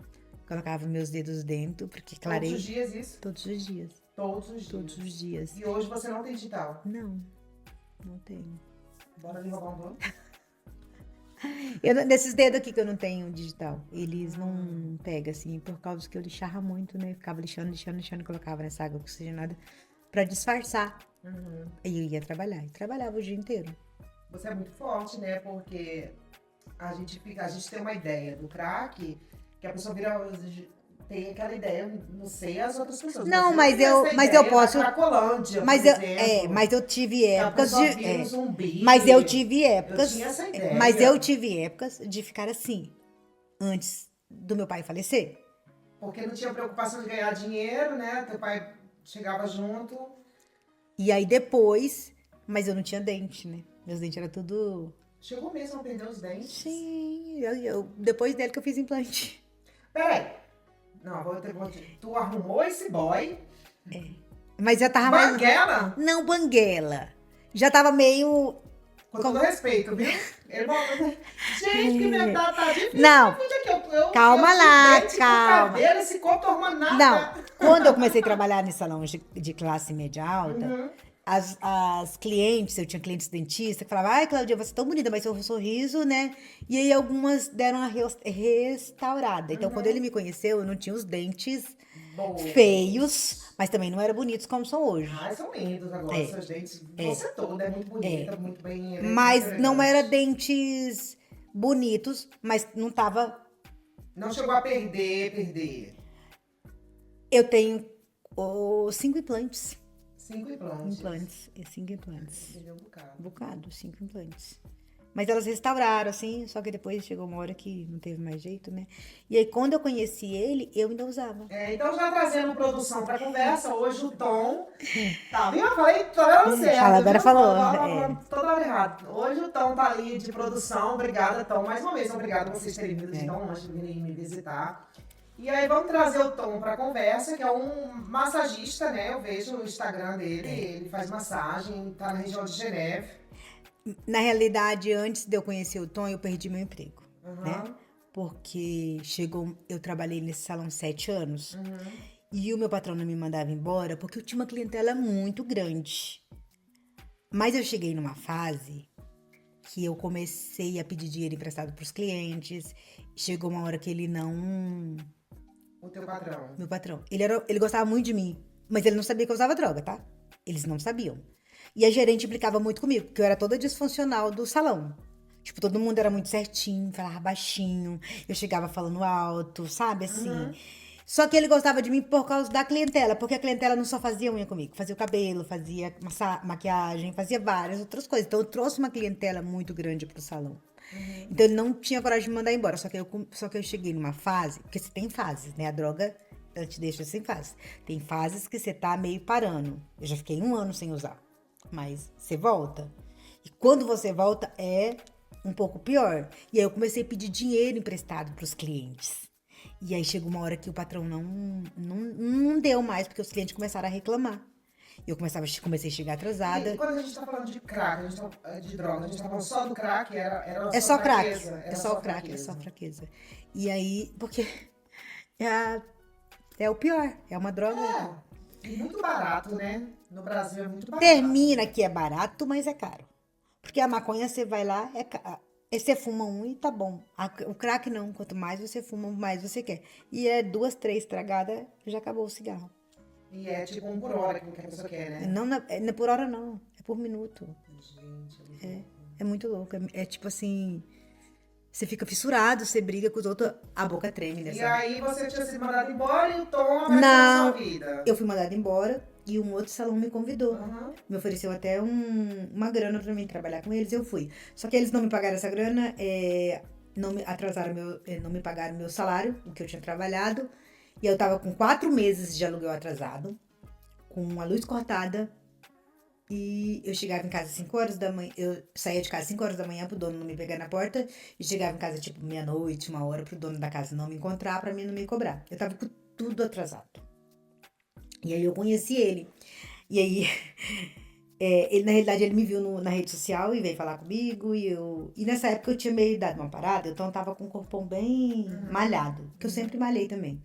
Colocava meus dedos dentro, porque clarei. Todos os dias isso? Todos os dias. Todos os dias. Todos os dias. E hoje você não tem digital? Não tenho. Bora ali roubar um banco? Desses dedos aqui que eu não tenho digital, eles não pegam assim, por causa que eu lixava muito, né? Eu ficava lixando e colocava nessa água oxigenada pra disfarçar. Aí eu ia trabalhar, e trabalhava o dia inteiro. Você é muito forte, né? Porque a gente tem uma ideia do crack, que a pessoa tem aquela ideia, não sei as outras pessoas. Não, você mas tem eu- essa mas ideia eu posso- da Cracolândia, Mas por eu, exemplo, mas eu tive que a épocas pessoa de. vira um zumbi. Mas eu tive épocas. Eu tinha essa ideia. Mas eu tive épocas de ficar assim, antes do meu pai falecer. Porque não tinha preocupação de ganhar dinheiro, né? Teu pai chegava junto. E aí depois, mas eu não tinha dente, né? Meus dentes eram tudo. Chegou mesmo a perder os dentes. Sim, depois dele que eu fiz implante. Peraí. Não, tu arrumou esse boy. Mas já tava mais. Banguela? Não, banguela. Já tava meio. Com todo respeito, viu? Gente, que minha tá difícil. Não. Filha, que eu Calma te lá, dente com calma. cadeira, esse corpo tomando nada. Não, quando eu comecei a trabalhar nesse salão de classe média alta, Uhum. as clientes, eu tinha clientes dentistas que falavam, ai, Cláudia, você é tão bonita, mas seu sorriso, né? E aí algumas deram uma restaurada. Então, quando ele me conheceu, eu não tinha os dentes Boa. feios, mas também não eram bonitos como são hoje. Ai, são lindos agora, seus dentes. Você toda é muito bonita, muito bem. Mas muito não elegante. era dentes bonitos, mas não tava... Não chegou a perder. Eu tenho 5 implantes. 5 implantes. 5 implantes. Entendeu um bocado. Um bocado, 5 implantes. Mas elas restauraram, assim, só que depois chegou uma hora que não teve mais jeito, né? E aí, quando eu conheci ele, eu ainda usava. Então, já trazendo produção para conversa, hoje o Tom. Tá, viu? Eu falei, tá dando certo. Fala, agora viu? falou, Falando toda hora errado. Hoje o Tom tá ali de produção. Obrigada, Tom. Mais uma vez, obrigada por vocês terem vindo de tão longe, virem me visitar. E aí, vamos trazer o Tom para conversa, que é um massagista, né? Eu vejo o Instagram dele, ele faz massagem, tá na região de Geneve. Na realidade, antes de eu conhecer o Tom, eu perdi meu emprego, né? Uhum. Porque eu trabalhei nesse salão 7 anos. E o meu patrão não me mandava embora porque eu tinha uma clientela muito grande. Mas eu cheguei numa fase que eu comecei a pedir dinheiro emprestado para os clientes. Chegou uma hora que ele não... O teu patrão. Meu patrão. Ele gostava muito de mim, mas ele não sabia que eu usava droga, tá? Eles não sabiam. E a gerente implicava muito comigo, porque eu era toda disfuncional do salão. Tipo, todo mundo era muito certinho, falava baixinho, eu chegava falando alto, sabe, assim. Só que ele gostava de mim por causa da clientela, porque a clientela não só fazia unha comigo, fazia o cabelo, fazia maquiagem, fazia várias outras coisas. Então eu trouxe uma clientela muito grande pro salão. Então ele não tinha coragem de me mandar embora, só que eu cheguei numa fase, porque você tem fases, né? A droga, ela te deixa sem fase. Tem fases que você tá meio parando. Eu já fiquei 1 ano sem usar, mas você volta. E quando você volta, é um pouco pior. E aí eu comecei a pedir dinheiro emprestado pros clientes. E aí chegou uma hora que o patrão não deu mais, porque os clientes começaram a reclamar. Eu comecei a chegar atrasada. E quando a gente tá falando de crack, de droga, a gente tá falando só do crack, era É só crack. fraqueza, era É só o crack, é só fraqueza. E aí, porque é o pior, é uma droga. E muito barato, né? No Brasil é muito barato. Termina que é barato, mas é caro. Porque a maconha você vai lá, você fuma um e tá bom. O crack não, quanto mais você fuma, mais você quer. E é 2, 3 tragadas, já acabou o cigarro. E é tipo 1 por hora que a pessoa quer, né? Não é por hora não, é por minuto. Gente, É muito louco. É tipo assim, você fica fissurado, você briga com os outros, a boca treme, né? E sabe? aí você tinha sido mandado embora e o Tom vai Não, sua vida. eu fui mandada embora e um outro salão me convidou. Aham. Me ofereceu até uma grana pra mim trabalhar com eles, eu fui. Só que eles não me pagaram essa grana, não me atrasaram não me pagaram meu salário, o que eu tinha trabalhado. E eu tava com 4 meses de aluguel atrasado, com a luz cortada. E eu chegava em casa às 5 horas da manhã, eu saía de casa às 5 horas da manhã pro dono não me pegar na porta. E chegava em casa tipo meia-noite, 1 hora, pro dono da casa não me encontrar, pra mim não me cobrar. Eu tava com tudo atrasado. E aí eu conheci ele. E aí, ele, na realidade, ele me viu na rede social e veio falar comigo. E nessa época eu tinha meio dado uma parada, então eu tava com o corpão bem malhado, que eu sempre malhei também.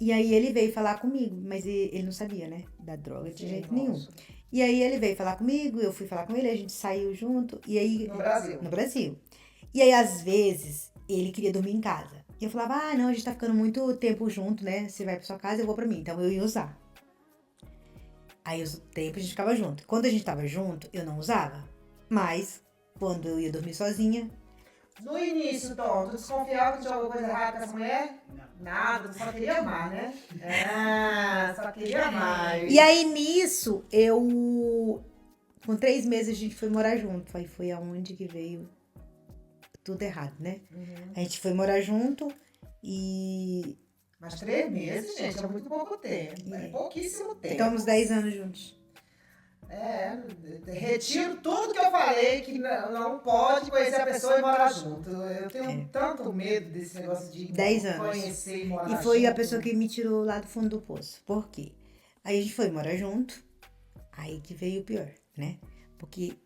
E aí ele veio falar comigo, mas ele não sabia, né, da droga de jeito nenhum. E aí ele veio falar comigo, eu fui falar com ele, a gente saiu junto. E aí, No Brasil. no Brasil. E aí, às vezes, ele queria dormir em casa. E eu falava, não, a gente tá ficando muito tempo junto, né? Você vai pra sua casa, eu vou pra mim. Então eu ia usar. Aí o tempo a gente ficava junto. Quando a gente tava junto, eu não usava. Mas, quando eu ia dormir sozinha... No início, Tom, tu desconfiava que tinha alguma coisa errada com essa mulher? Nada, tu só queria amar, né? Só queria amar. E aí, nisso, com 3 meses, a gente foi morar junto. Aí foi aonde que veio tudo errado, né? A gente foi morar junto e... Mas 3 meses, gente, é muito pouco tempo. É pouquíssimo tempo. Então, uns 10 anos juntos. Retiro tudo que eu falei, que não pode conhecer a pessoa e morar junto. Eu tenho tanto medo desse negócio de 10 anos. conhecer e morar junto. E foi a pessoa que me tirou lá do fundo do poço. Por quê? Aí a gente foi morar junto, aí que veio o pior, né? Porque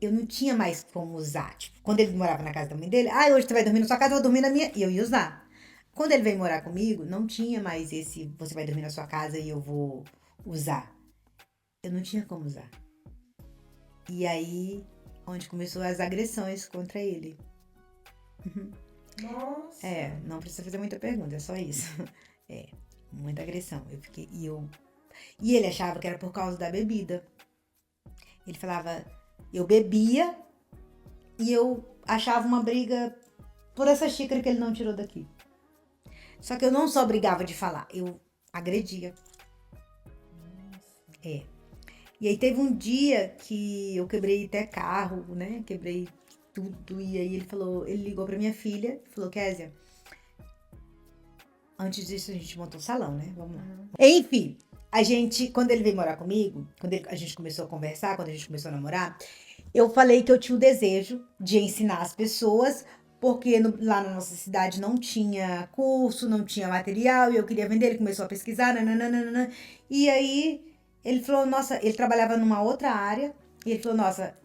eu não tinha mais como usar. Tipo, quando ele morava na casa da mãe dele, hoje você vai dormir na sua casa, eu vou dormir na minha. E eu ia usar. Quando ele veio morar comigo, não tinha mais esse, você vai dormir na sua casa e eu vou usar. Eu não tinha como usar. E aí, onde começou as agressões contra ele. Nossa. Não precisa fazer muita pergunta, é só isso. Muita agressão. E ele achava que era por causa da bebida. Ele falava, eu bebia e eu achava uma briga por essa xícara que ele não tirou daqui. Só que eu não só brigava de falar, eu agredia. E aí teve um dia que eu quebrei até carro, né? Quebrei tudo. E aí ele ligou pra minha filha e falou, Kézia, antes disso a gente montou um salão, né? Vamos lá. Enfim, quando ele veio morar comigo, a gente começou a conversar, quando a gente começou a namorar, eu falei que eu tinha o desejo de ensinar as pessoas, porque lá na nossa cidade não tinha curso, não tinha material, e eu queria vender, ele começou a pesquisar, nananana. E aí ele falou, nossa, ele trabalhava numa outra área, e ele falou, nossa,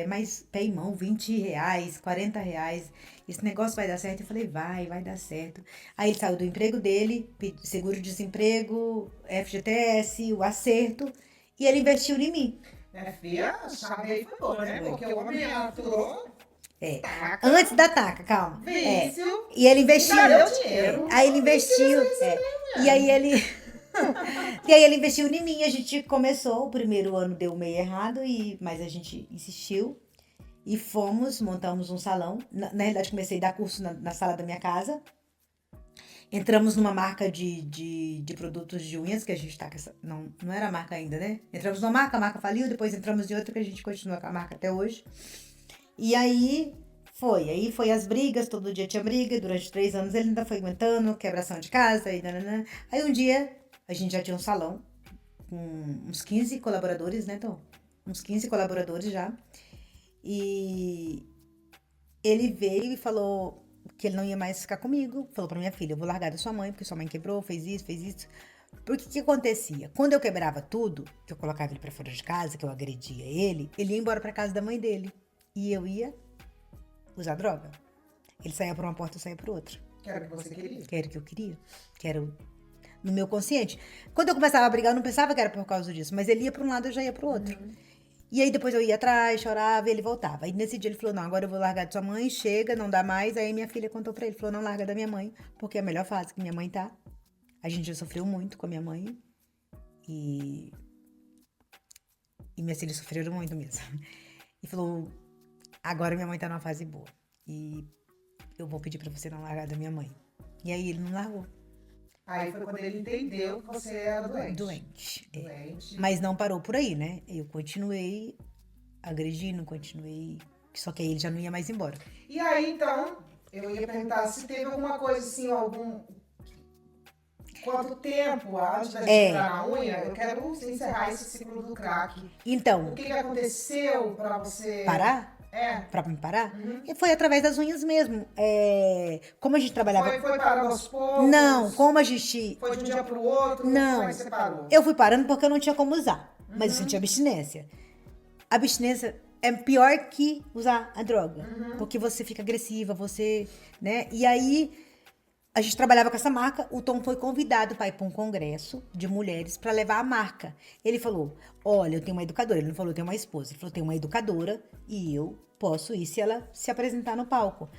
mas pé em mão, R$20, R$40, esse negócio vai dar certo? Eu falei, vai dar certo. Aí ele saiu do emprego dele, seguro-desemprego, FGTS, o acerto, e ele investiu em mim. Minha filha, a chave aí foi boa, né? Porque o homem aturou. Taca. Antes da taca, calma. Vício. E ele investiu. Ainda deu dinheiro. Aí ele investiu. E aí ele. E aí ele investiu em mim. A gente começou. O primeiro ano deu meio errado, mas a gente insistiu. E montamos um salão. Na realidade, comecei a dar curso na sala da minha casa. Entramos numa marca de produtos de unhas, que a gente tá com essa... Não era marca ainda, né? Entramos numa marca, a marca faliu, depois entramos em outra que a gente continua com a marca até hoje. E aí foi as brigas, todo dia tinha briga, durante 3 anos ele ainda foi aguentando, quebração de casa, e nananã. Aí um dia, a gente já tinha um salão, com uns 15 colaboradores, né, Tom? Uns 15 colaboradores já. E ele veio e falou que ele não ia mais ficar comigo. Falou pra minha filha, eu vou largar da sua mãe, porque sua mãe quebrou, fez isso. Porque o que acontecia? Quando eu quebrava tudo, que eu colocava ele pra fora de casa, que eu agredia ele ia embora pra casa da mãe dele. E eu ia usar droga. Ele saía por uma porta, eu saía por outra. Que era o que você queria. Que era o que eu queria. Que era no meu consciente. Quando eu começava a brigar, eu não pensava que era por causa disso. Mas ele ia pra um lado, eu já ia pro outro. E aí depois eu ia atrás, chorava e ele voltava. Aí nesse dia ele falou, não, agora eu vou largar de sua mãe, chega, não dá mais. Aí minha filha contou pra ele, falou, não larga da minha mãe, porque é a melhor fase que minha mãe tá. A gente já sofreu muito com a minha mãe. E minhas filhas sofreram muito mesmo. E falou, agora minha mãe tá numa fase boa. E eu vou pedir pra você não largar da minha mãe. E aí ele não largou. Aí foi quando ele entendeu que você era doente. Doente. É. Doente. Mas não parou por aí, né? Eu continuei agredindo, continuei. Só que aí ele já não ia mais embora. E aí, então, eu ia perguntar se teve alguma coisa assim, quanto tempo antes da gente entrar na unha, eu quero encerrar esse ciclo do crack. Então. O que aconteceu pra você... Parar? Pra me parar? E foi através das unhas mesmo. Como a gente trabalhava... Foi parando aos poucos? Não, como a gente... Foi de um dia pro outro? Não. Como é que você parou? Eu fui parando porque eu não tinha como usar. Mas eu sentia abstinência. A abstinência é pior que usar a droga. Porque você fica agressiva, você... né? E aí... A gente trabalhava com essa marca, o Tom foi convidado para ir para um congresso de mulheres para levar a marca. Ele falou, olha, eu tenho uma educadora. Ele não falou, eu tenho uma esposa. Ele falou, eu tenho uma educadora e eu posso ir se ela se apresentar no palco.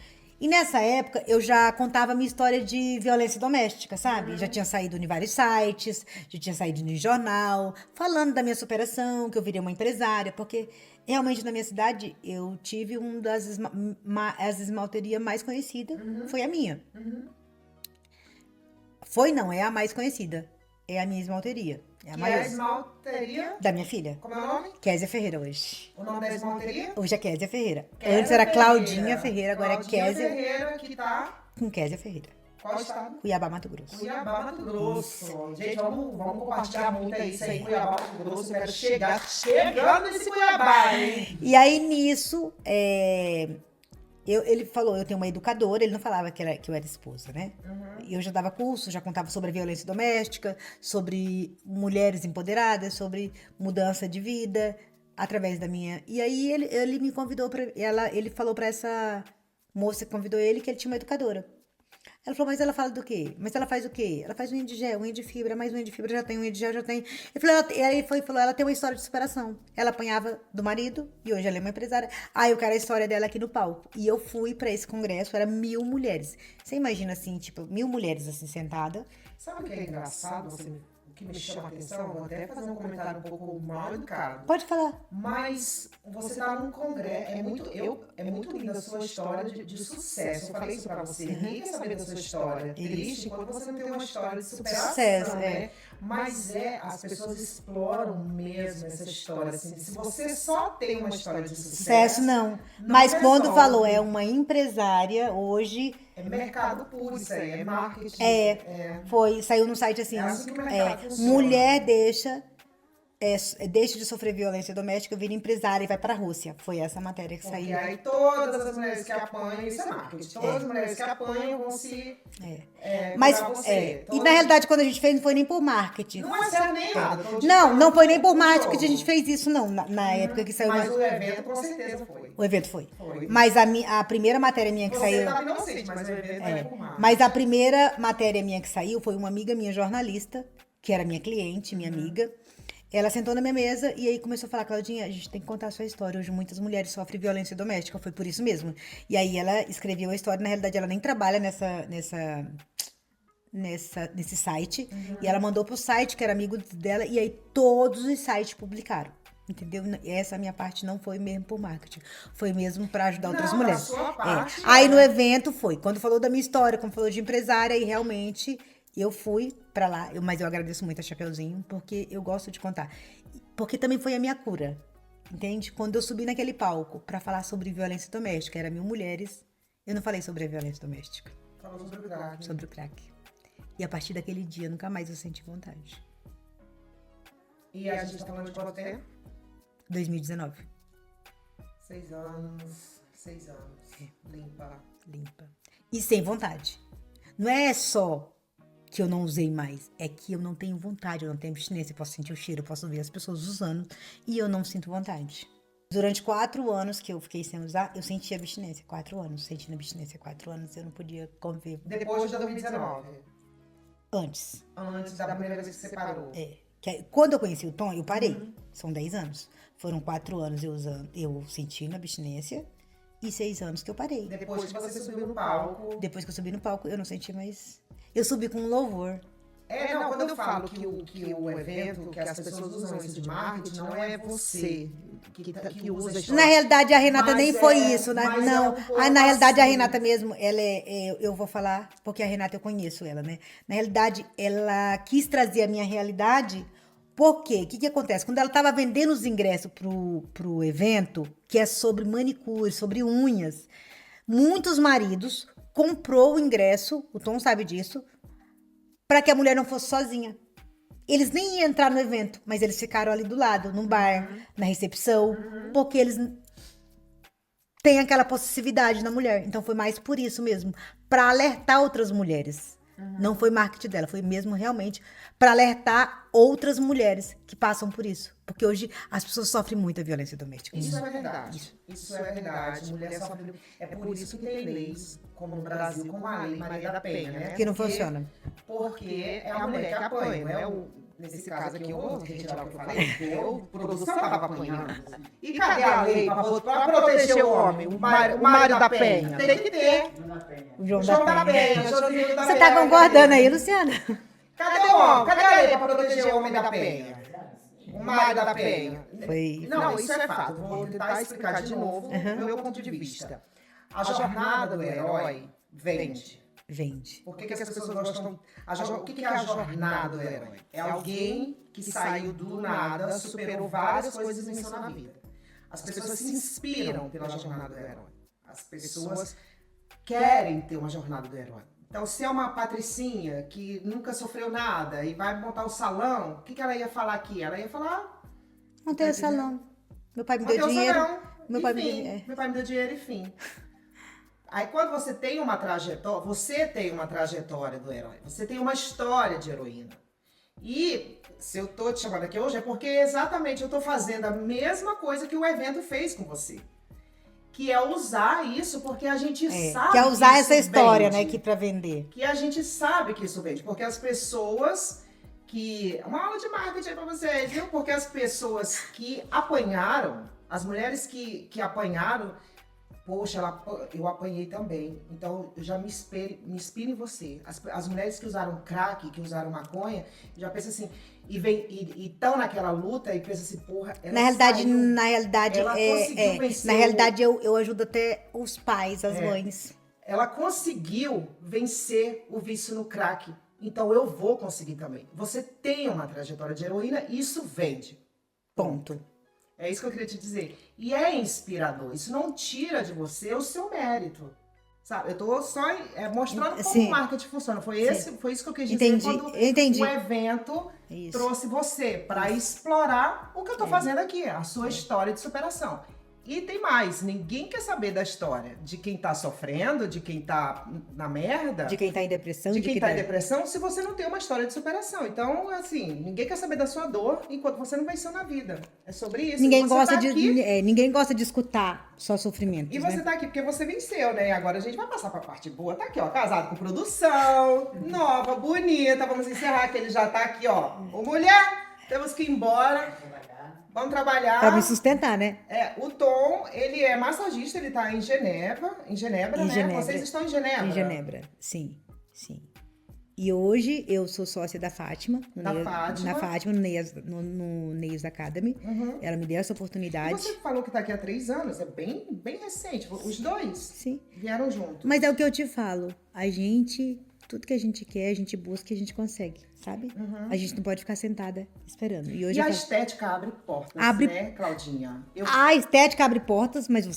E nessa época, eu já contava a minha história de violência doméstica, sabe? Já tinha saído em vários sites, já tinha saído no jornal, falando da minha superação, que eu virei uma empresária, porque realmente na minha cidade, eu tive as esmalterias mais conhecidas, foi a minha. Foi não, é a mais conhecida. É a minha esmalteria. É a maior. É a esmalteria? Da minha filha. Como é o nome? Kézia Ferreira hoje. O nome da esmalteria? Hoje é Kézia Ferreira. Kézia Antes era Ferreira. Claudinha Ferreira, agora é Claudinha Kézia Ferreira, que tá... com Kézia Ferreira. Qual estado? Cuiabá, Mato Grosso. Cuiabá, Mato Grosso. Gente, vamos compartilhar muito aí isso aí, Cuiabá, Mato Grosso. Eu quero chegando nesse Cuiabá, hein? E aí, nisso, ele falou, eu tenho uma educadora, ele não falava que eu era esposa, né? E eu já dava curso, já contava sobre a violência doméstica, sobre mulheres empoderadas, sobre mudança de vida, através da minha... E aí, ele me convidou ele falou pra essa moça que convidou ele que ele tinha uma educadora. Ela falou, mas ela fala do quê? Mas ela faz o quê? Ela faz unha de gel, unha de fibra, mais unha de fibra, já tem unha de gel, já tem... Ele falou, ela tem uma história de superação. Ela apanhava do marido e hoje ela é uma empresária. Eu quero a história dela aqui no palco. E eu fui pra esse congresso, era 1000 mulheres. Você imagina assim, tipo, 1000 mulheres assim, sentadas. Sabe o que é engraçado? O que me chama a atenção? Vou até fazer um comentário um pouco mal educado. Pode falar. Mas você tá num congresso, é muito linda a sua história de sucesso. Eu falei isso pra você. Ninguém quer saber da sua história. Triste enquanto você não tem uma história de superação, Sucesso, né? Mas as pessoas exploram mesmo essa história. Assim, se você só tem uma história de Sucesso, não. Mas quando resolve. falou, é uma empresária, hoje... É mercado puro isso aí, é marketing. Saiu no site assim, É assim que o mercado funciona. mulher deixa de sofrer violência doméstica, vira empresária e vai pra Rússia. Foi essa matéria que Porque saiu. aí todas as mulheres que apanham, isso é marketing, todas as mulheres que apanham vão se Mas, curar você. e na realidade, quando a gente fez, não foi nem por marketing. Não é certo nem nada. Não foi nem por marketing que a gente fez isso, não. Na época que saiu. Mas o evento com certeza foi. O evento foi. Foi. Mas a primeira matéria minha que Você saiu. estava inocente, mas o evento é por marketing. Mas a primeira matéria minha que saiu foi uma amiga minha jornalista, que era minha cliente, minha amiga. Ela sentou na minha mesa e aí começou a falar, Claudinha, a gente tem que contar a sua história. Hoje muitas mulheres sofrem violência doméstica, foi por isso mesmo. E aí ela escreveu a história, na realidade ela nem trabalha nesse site. E ela mandou pro site, que era amigo dela, e aí todos os sites publicaram. Entendeu? Essa minha parte não foi mesmo por marketing. Foi mesmo para ajudar outras mulheres. A sua parte, Aí no evento foi. Quando falou da minha história, quando falou de empresária, aí realmente eu fui pra lá. Mas eu agradeço muito a Chapeuzinho, porque eu gosto de contar. Porque também foi a minha cura. Entende? Quando eu subi naquele palco pra falar sobre violência doméstica, era 1000 mulheres, eu não falei sobre a violência doméstica. Falou sobre o crack. Sobre o crack. E a partir daquele dia, nunca mais eu senti vontade. E a gente tá falando de quanto tempo? 2019. 6 anos. 6 anos. Limpa. E sem vontade. Não é só que eu não usei mais. É que eu não tenho vontade, eu não tenho abstinência. Eu posso sentir o cheiro, eu posso ver as pessoas usando e eu não sinto vontade. Durante 4 anos que eu fiquei sem usar, eu senti abstinência. 4 anos, sentindo abstinência. 4 anos eu não podia conviver. Depois de 2019. Antes. Antes da primeira vez que você parou. Quando eu conheci o Tom, eu parei. São 10 anos. Foram 4 anos eu sentindo abstinência e 6 anos que eu parei. Depois que você subiu no palco. Depois que eu subi no palco, eu não senti mais. Eu subi com louvor. Não, quando eu falo que o evento, que as pessoas usam isso de marketing, não é você que usa a história. Na realidade, a Renata Mas nem foi é- isso. mas Não. é um pouco Na realidade, a assim. Renata mesmo, ela eu vou falar, porque a Renata eu conheço ela, né? Na realidade, ela quis trazer a minha realidade. Por quê? O que acontece? Quando ela estava vendendo os ingressos pro evento, que é sobre manicure, sobre unhas, muitos maridos comprou o ingresso, o Tom sabe disso, para que a mulher não fosse sozinha. Eles nem iam entrar no evento, mas eles ficaram ali do lado, no bar, na recepção, porque eles têm aquela possessividade na mulher. Então foi mais por isso mesmo, para alertar outras mulheres. Não foi marketing dela, foi mesmo realmente para alertar outras mulheres que passam por isso. Porque hoje as pessoas sofrem muita violência doméstica. Isso é verdade. Isso é verdade. Mulher sofre. É por isso que tem leis, como no Brasil, como a Lei Maria da Penha, né? Que não funciona. Porque é a mulher que apanha, não é o. Nesse caso aqui, eu vou retirar o que eu falei, porque eu, produção, estava apanhando. E cadê a lei para proteger o homem, o Mário da Penha? Tem que ter. O João João da Penha. Joãozinho da Você Penha. tá concordando aí, Luciana? Cadê o homem? Cadê a lei para proteger o homem da Penha? O Mário da Penha. Foi. Não, isso é fato. Vou tentar explicar de novo do meu ponto de vista. A jornada do herói vende. Vende. Por que as pessoas gostam? O que é a jornada do herói? É alguém que saiu do nada, superou várias coisas e venceu na vida. As pessoas se inspiram pela jornada do herói. As pessoas querem ter uma jornada do herói. Então, se é uma patricinha que nunca sofreu nada e vai montar o salão, o que ela ia falar aqui? Ela ia falar... Montei o salão. Meu pai me Montei deu o dinheiro. salão, Meu pai me enfim, deu. meu pai me deu dinheiro, enfim. Aí quando você tem uma trajetória, do herói, você tem uma história de heroína. E se eu tô te chamando aqui hoje é porque exatamente eu tô fazendo a mesma coisa que o evento fez com você. Que é usar isso porque a gente sabe Que é usar que essa isso história, vende. né, aqui pra vender. Que a gente sabe que isso vende, porque as pessoas que... Uma aula de marketing aí pra vocês, viu? Porque as pessoas que apanharam, as mulheres que apanharam, poxa, eu apanhei também, então eu já me inspiro em você. As mulheres que usaram crack, que usaram maconha, já pensam assim, e estão naquela luta e pensam assim, porra, ela Na realidade, ela conseguiu vencer na realidade eu ajudo até os pais, as mães. ela conseguiu vencer o vício no crack. Então eu vou conseguir também. Você tem uma trajetória de heroína e isso vende. Ponto. É isso que eu queria te dizer. E é inspirador. Isso não tira de você o seu mérito. Sabe? Eu tô só mostrando como Sim. o marketing funciona. Foi isso que eu quis dizer Entendi, quando entendi. o evento Isso. trouxe você para explorar o que eu tô fazendo aqui, a sua história de superação. E tem mais, ninguém quer saber da história de quem tá sofrendo, de quem tá na merda, De quem tá em depressão, de quem tá em depressão, se você não tem uma história de superação. Então, assim, ninguém quer saber da sua dor enquanto você não venceu na vida. É sobre isso. Ninguém Você gosta tá aqui, ninguém gosta de escutar só sofrimento. e você tá aqui porque você venceu, né? Agora a gente vai passar pra parte boa. Tá aqui, ó, casado com produção, nova, bonita. Vamos encerrar que ele já tá aqui, ó. Ô, mulher, temos que ir embora. Vamos trabalhar. Pra me sustentar, né? O Tom, ele é massagista, ele tá em Genebra, né? Genebra. Vocês estão em Genebra. Em Genebra, sim. E hoje eu sou sócia da Fátima. Fátima. Na Fátima, no Neios Academy. Ela me deu essa E oportunidade. você falou que tá aqui há 3 anos, é bem, bem recente. Os dois Sim. vieram juntos. Mas é o que eu te falo. Tudo que a gente quer, a gente busca e a gente consegue, sabe? A gente não pode ficar sentada esperando. E hoje E a eu estética abre portas, Abre- né, Claudinha? A estética abre portas, mas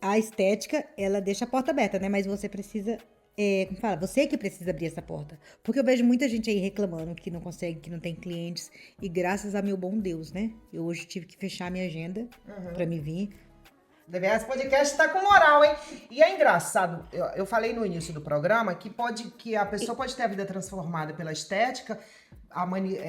a estética, ela deixa a porta aberta, né? Mas você precisa, como fala? Você que precisa abrir essa porta. Porque eu vejo muita gente aí reclamando que não consegue, que não tem clientes. E graças a meu bom Deus, né? Eu hoje tive que fechar minha agenda pra me vir. DVS Podcast tá com moral, hein? E é engraçado, eu falei no início do programa que a pessoa pode ter a vida transformada pela estética,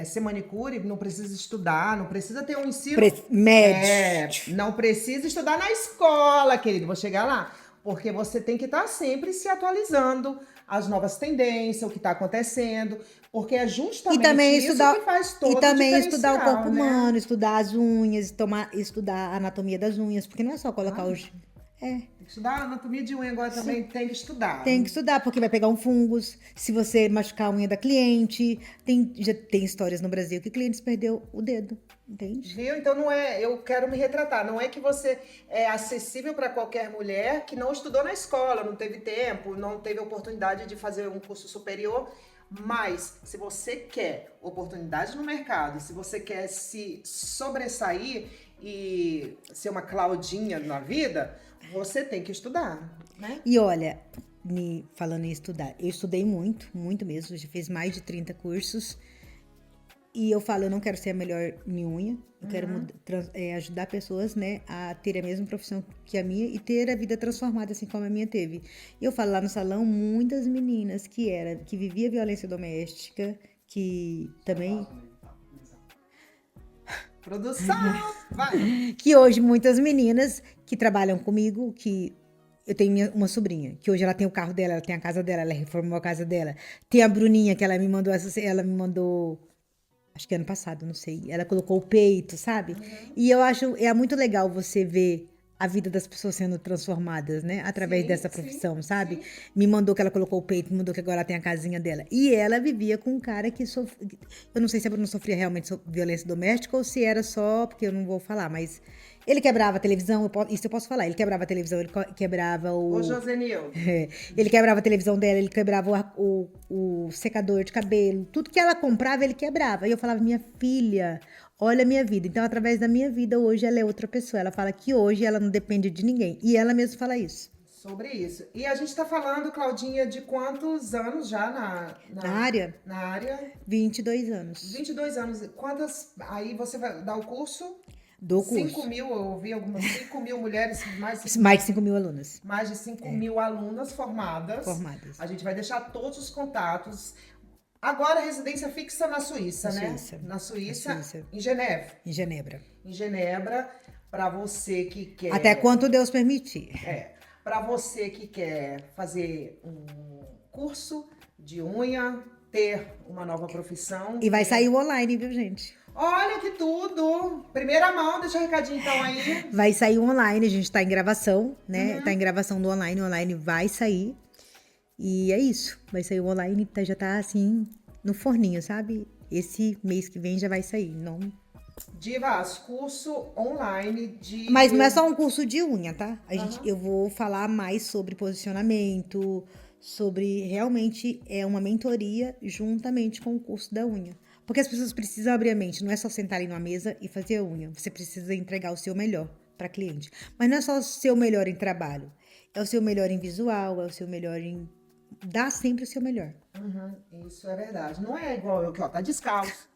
ser manicure, não precisa estudar, não precisa ter um ensino... Médio. Não precisa estudar na escola, querido, vou chegar lá. Porque você tem que estar sempre se atualizando, as novas tendências, o que está acontecendo, porque é justamente isso que faz todo E também o estudar o diferencial, corpo né? humano, estudar as unhas, estudar a anatomia das unhas, porque não é só colocar os... Tem que estudar anatomia de unha agora também, tem que estudar. Tem que estudar, porque vai pegar um fungus, se você machucar a unha da cliente. Já tem histórias no Brasil que clientes perdeu o dedo, entende? Viu? Então não é, eu quero me retratar, não é que você é acessível para qualquer mulher que não estudou na escola, não teve tempo, não teve oportunidade de fazer um curso superior, mas se você quer oportunidade no mercado, se você quer se sobressair e ser uma Claudinha na vida, você tem que estudar, né? E olha, falando em estudar, eu estudei muito, muito mesmo, já fiz mais de 30 cursos. E eu falo, eu não quero ser a melhor em unha, eu quero ajudar pessoas, né, a ter a mesma profissão que a minha e ter a vida transformada assim como a minha teve. E eu falo lá no salão, muitas meninas que vivia violência doméstica, que também... Produção! Vai! Que hoje muitas meninas que trabalham comigo, que eu tenho uma sobrinha, que hoje ela tem o carro dela, ela tem a casa dela, ela reformou a casa dela. Tem a Bruninha, que ela me mandou, acho que ano passado, não sei. Ela colocou o peito, sabe? E eu acho, muito legal você ver a vida das pessoas sendo transformadas, né? Através dessa profissão, sabe? Me mandou que ela colocou o peito, me mandou que agora ela tem a casinha dela. E ela vivia com um cara que sofria... Eu não sei se a Bruna sofria realmente violência doméstica ou se era só... Porque eu não vou falar, mas... Ele quebrava a televisão, isso eu posso falar. Ele quebrava a televisão, ele quebrava o... Ô, Josenil. Ele quebrava a televisão dela, ele quebrava o secador de cabelo. Tudo que ela comprava, ele quebrava. E eu falava, minha filha, olha a minha vida. Então, através da minha vida, hoje ela é outra pessoa. Ela fala que hoje ela não depende de ninguém. E ela mesma fala isso. Sobre isso. E a gente tá falando, Claudinha, de quantos anos já na área? Na área? 22 anos. 22 anos. Quantas... Aí você vai dar o curso? Do curso. 5 mil, eu ouvi algumas 5 mil mulheres, mais de 5 mil alunas. Mais de 5 mil alunas formadas. Formadas. A gente vai deixar todos os contatos. Agora, residência fixa na Suíça, né? Na Suíça, em Geneve. Em Genebra. Em Genebra, para você que quer... Até quanto Deus permitir. Para você que quer fazer um curso de unha, ter uma nova profissão. E vai sair o online, viu, gente? Olha que tudo! Primeira mão, deixa o recadinho então aí. Vai sair online, a gente tá em gravação, né? Tá em gravação do online, o online vai sair. E é isso, vai sair o online, já tá assim, no forninho, sabe? Esse mês que vem já vai sair, não... Divas, curso online de... Mas não é só um curso de unha, tá? Eu vou falar mais sobre posicionamento, sobre realmente uma mentoria juntamente com o curso da unha. Porque as pessoas precisam abrir a mente, não é só sentar ali numa mesa e fazer a unha. Você precisa entregar o seu melhor para cliente. Mas não é só o seu melhor em trabalho, é o seu melhor em visual, é o seu melhor em... Dá sempre o seu melhor. Isso é verdade. Não é igual eu que, ó, tá descalço,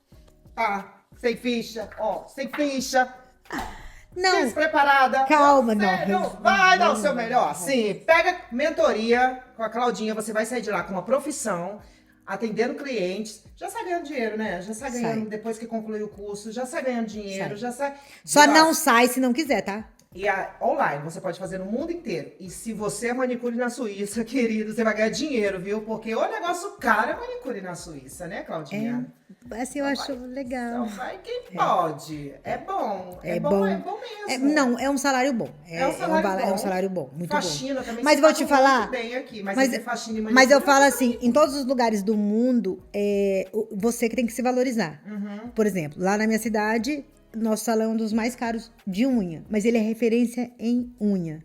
tá sem ficha, ó, sem ficha. Não. Despreparada. Calma, Você não. vai dar o seu melhor. Sim, pega mentoria com a Claudinha, você vai sair de lá com uma profissão, atendendo clientes, já sai ganhando dinheiro, né? Já sai ganhando depois que conclui o curso, já sai ganhando dinheiro, já sai... Só não sai se não quiser, tá? E online, você pode fazer no mundo inteiro. E se você é manicure na Suíça, querido, você vai ganhar dinheiro, viu? Porque o negócio caro é manicure na Suíça, né, Claudinha? Assim eu acho legal. Só vai quem pode. É bom. É bom mesmo. Não, é um salário bom. É um salário bom, muito faxina bom. também. Mas vou te falar. Muito bem aqui, mas faxina e manicure, mas eu falo assim, em todos os lugares do mundo, você que tem que se valorizar. Por exemplo, lá na minha cidade, nosso salão é um dos mais caros de unha, mas ele é referência em unha.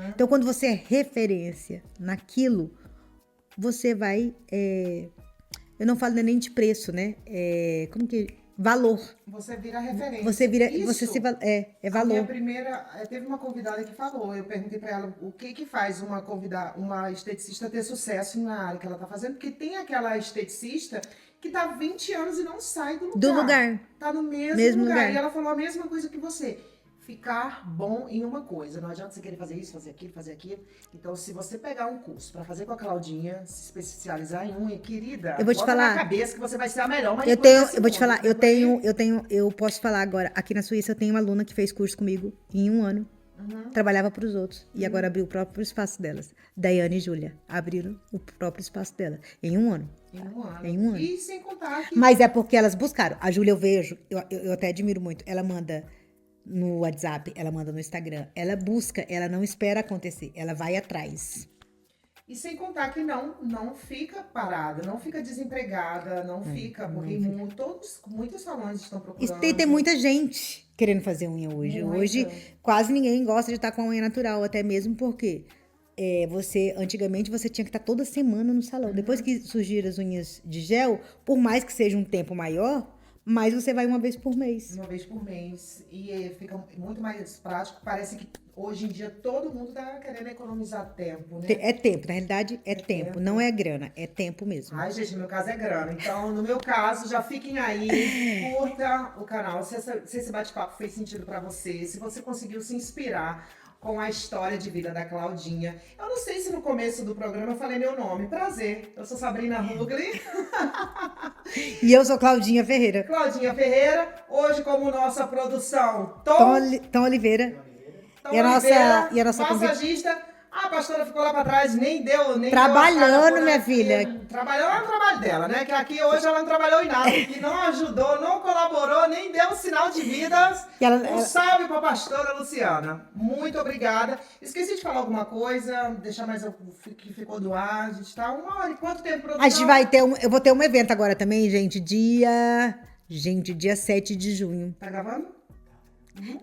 Então, quando você é referência naquilo, você vai... eu não falo nem de preço, né? Como que... Valor. Você vira referência. Você vira... Isso. Você se, é valor. A minha primeira... Teve uma convidada que falou, eu perguntei pra ela o que faz uma esteticista ter sucesso na área que ela tá fazendo, porque tem aquela esteticista que tá há 20 anos e não sai do lugar. Do lugar. Tá no mesmo lugar. E ela falou a mesma coisa que você. ficar bom em uma coisa. Não adianta você querer fazer isso, fazer aquilo, fazer aquilo. Então, se você pegar um curso pra fazer com a Claudinha, se especializar em unha, querida, Eu vou te bota falar. na cabeça que você vai ser a melhor. Mas Eu vou te falar, eu posso falar agora, aqui na Suíça eu tenho uma aluna que fez curso comigo em 1 ano. Trabalhava para os outros e agora abriu o próprio espaço delas. Daiane e Júlia abriram o próprio espaço dela em 1 ano. Em 1 ano. E sem contar que... Mas é porque elas buscaram. A Júlia eu vejo, eu até admiro muito. Ela manda no WhatsApp, ela manda no Instagram. Ela busca, ela não espera acontecer. Ela vai atrás. E sem contar que não fica parada, não fica desempregada, não fica, porque muitos salões estão procurando. E tem muita gente querendo fazer unha hoje. Muita. Hoje quase ninguém gosta de estar com a unha natural, até mesmo porque antigamente você tinha que estar toda semana no salão. Depois que surgiram as unhas de gel, por mais que seja um tempo maior, mas você vai uma vez por mês. Uma vez por mês. E fica muito mais prático. Parece que hoje em dia todo mundo tá querendo economizar tempo, né? É tempo, na realidade é tempo, não é grana, é tempo mesmo. Ai, gente, no meu caso é grana. Então, no meu caso, já fiquem aí, curta o canal. Se esse bate-papo fez sentido pra você, se você conseguiu se inspirar com a história de vida da Claudinha. Eu não sei se no começo do programa eu falei meu nome. Prazer, eu sou Sabrina Rugli. E eu sou Claudinha Ferreira. Claudinha Ferreira, hoje como nossa produção, Tom Oliveira. Tom E a Oliveira, nossa massagista. A pastora ficou lá pra trás, nem deu Trabalhando, deu a minha cara por filha. aqui. Trabalhou lá no trabalho dela, né? Que aqui hoje ela não trabalhou em nada, que não ajudou, não colaborou, nem deu um sinal de vida. E ela- Um salve pra pastora Luciana. Muito obrigada. Esqueci de falar alguma coisa, deixar mais o que ficou do ar. A gente tá 1 hora. E quanto tempo, produção? A gente vai ter eu vou ter um evento agora também, gente, dia 7 de junho. Tá gravando?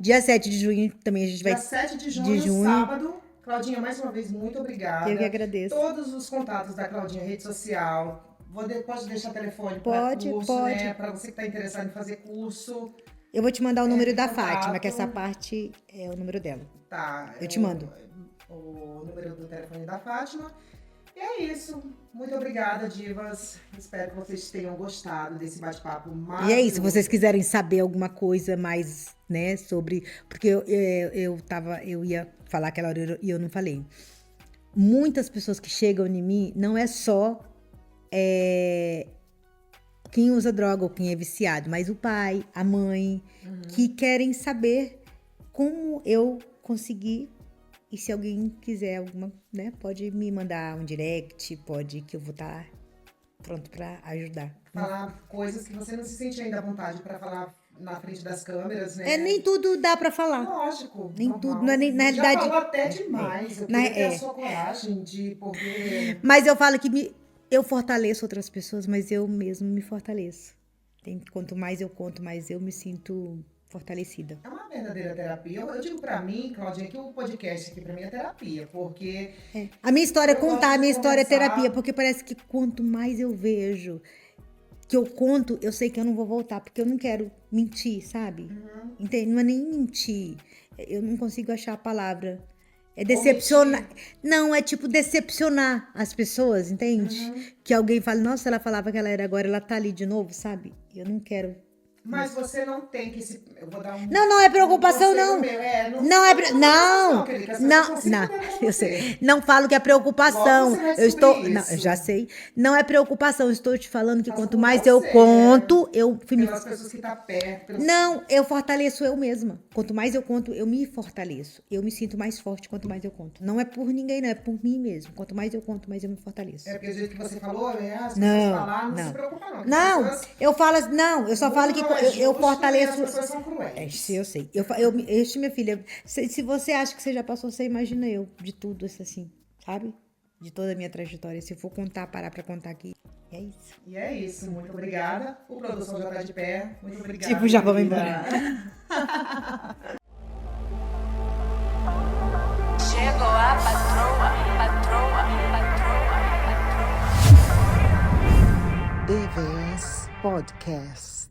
Dia 7 de junho também a gente vai... Dia 7 de junho, sábado. Claudinha, mais uma vez, muito obrigada. Eu que agradeço. Todos os contatos da Claudinha, rede social. Pode deixar telefone para Pode, curso, pode. né? Para você que está interessado em fazer curso. Eu vou te mandar o número da contato. Fátima, que essa parte é o número dela. Tá. Eu te mando. O número do telefone da Fátima. E é isso. Muito obrigada, divas. Espero que vocês tenham gostado desse bate-papo maravilhoso. E é isso, se vocês quiserem saber alguma coisa mais, né, sobre... Porque eu ia falar aquela hora e eu não falei. Muitas pessoas que chegam em mim, não é só quem usa droga ou quem é viciado, mas o pai, a mãe, que querem saber como eu consegui. E se alguém quiser alguma, né, pode me mandar um direct, pode que eu vou estar pronto para ajudar. Falar coisas que você não se sente ainda à vontade para falar na frente das câmeras, né? Nem tudo dá para falar. Lógico. Nem normal. tudo, não é nem- na Já realidade- falou até demais. Eu queria ter é. a sua coragem de poder... Mas eu falo que eu fortaleço outras pessoas, mas eu mesmo me fortaleço. Quanto mais eu conto, mais eu me sinto fortalecida. É uma verdadeira terapia. Eu digo pra mim, Claudinha, que o podcast aqui pra mim é terapia, porque... A minha história é Eu gosto contar, a de minha história é conversar. terapia, porque parece que quanto mais eu vejo, que eu conto, eu sei que eu não vou voltar, porque eu não quero mentir, sabe? Entende? Não é nem mentir. Eu não consigo achar a palavra. É decepcionar. Não, é tipo decepcionar as pessoas, entende? Que alguém fala, nossa, ela falava que ela era agora, ela tá ali de novo, sabe? Eu não quero. Mas você não tem que se... Eu vou dar um... Não é preocupação, conselho não. meu. Não é não, querida, que as pessoas não, se não, cuidam com eu você. sei. Não falo que é preocupação. Logo você vai Eu estou, descobrir não, isso. eu já sei. Não é preocupação. Eu estou te falando que Mas quanto com mais você, eu conto, eu Pelas pessoas que tá perto. Pelos... não, eu fortaleço eu mesma. Quanto mais eu conto, eu me fortaleço. Eu me sinto mais forte quanto mais eu conto. Não é por ninguém, não é por mim mesmo. Quanto mais eu conto, mais eu me fortaleço. É porque do jeito que você falou, as pessoas Não, falaram, não não. se preocupa não. Não, As pessoas- eu falo, não, eu só falo que Não é eu justo e fortaleço. As pessoas são cruéis. Eu sei. Minha filha, se você acha que você já passou, você imagina eu de tudo isso assim, sabe? De toda a minha trajetória. Se eu for parar pra contar aqui, é isso. E é isso, muito obrigada. O produção já tá de pé. Muito obrigada. Tipo, já vamos querida. Chegou a patroa, patroa, patroa, patroa. DVS Podcast.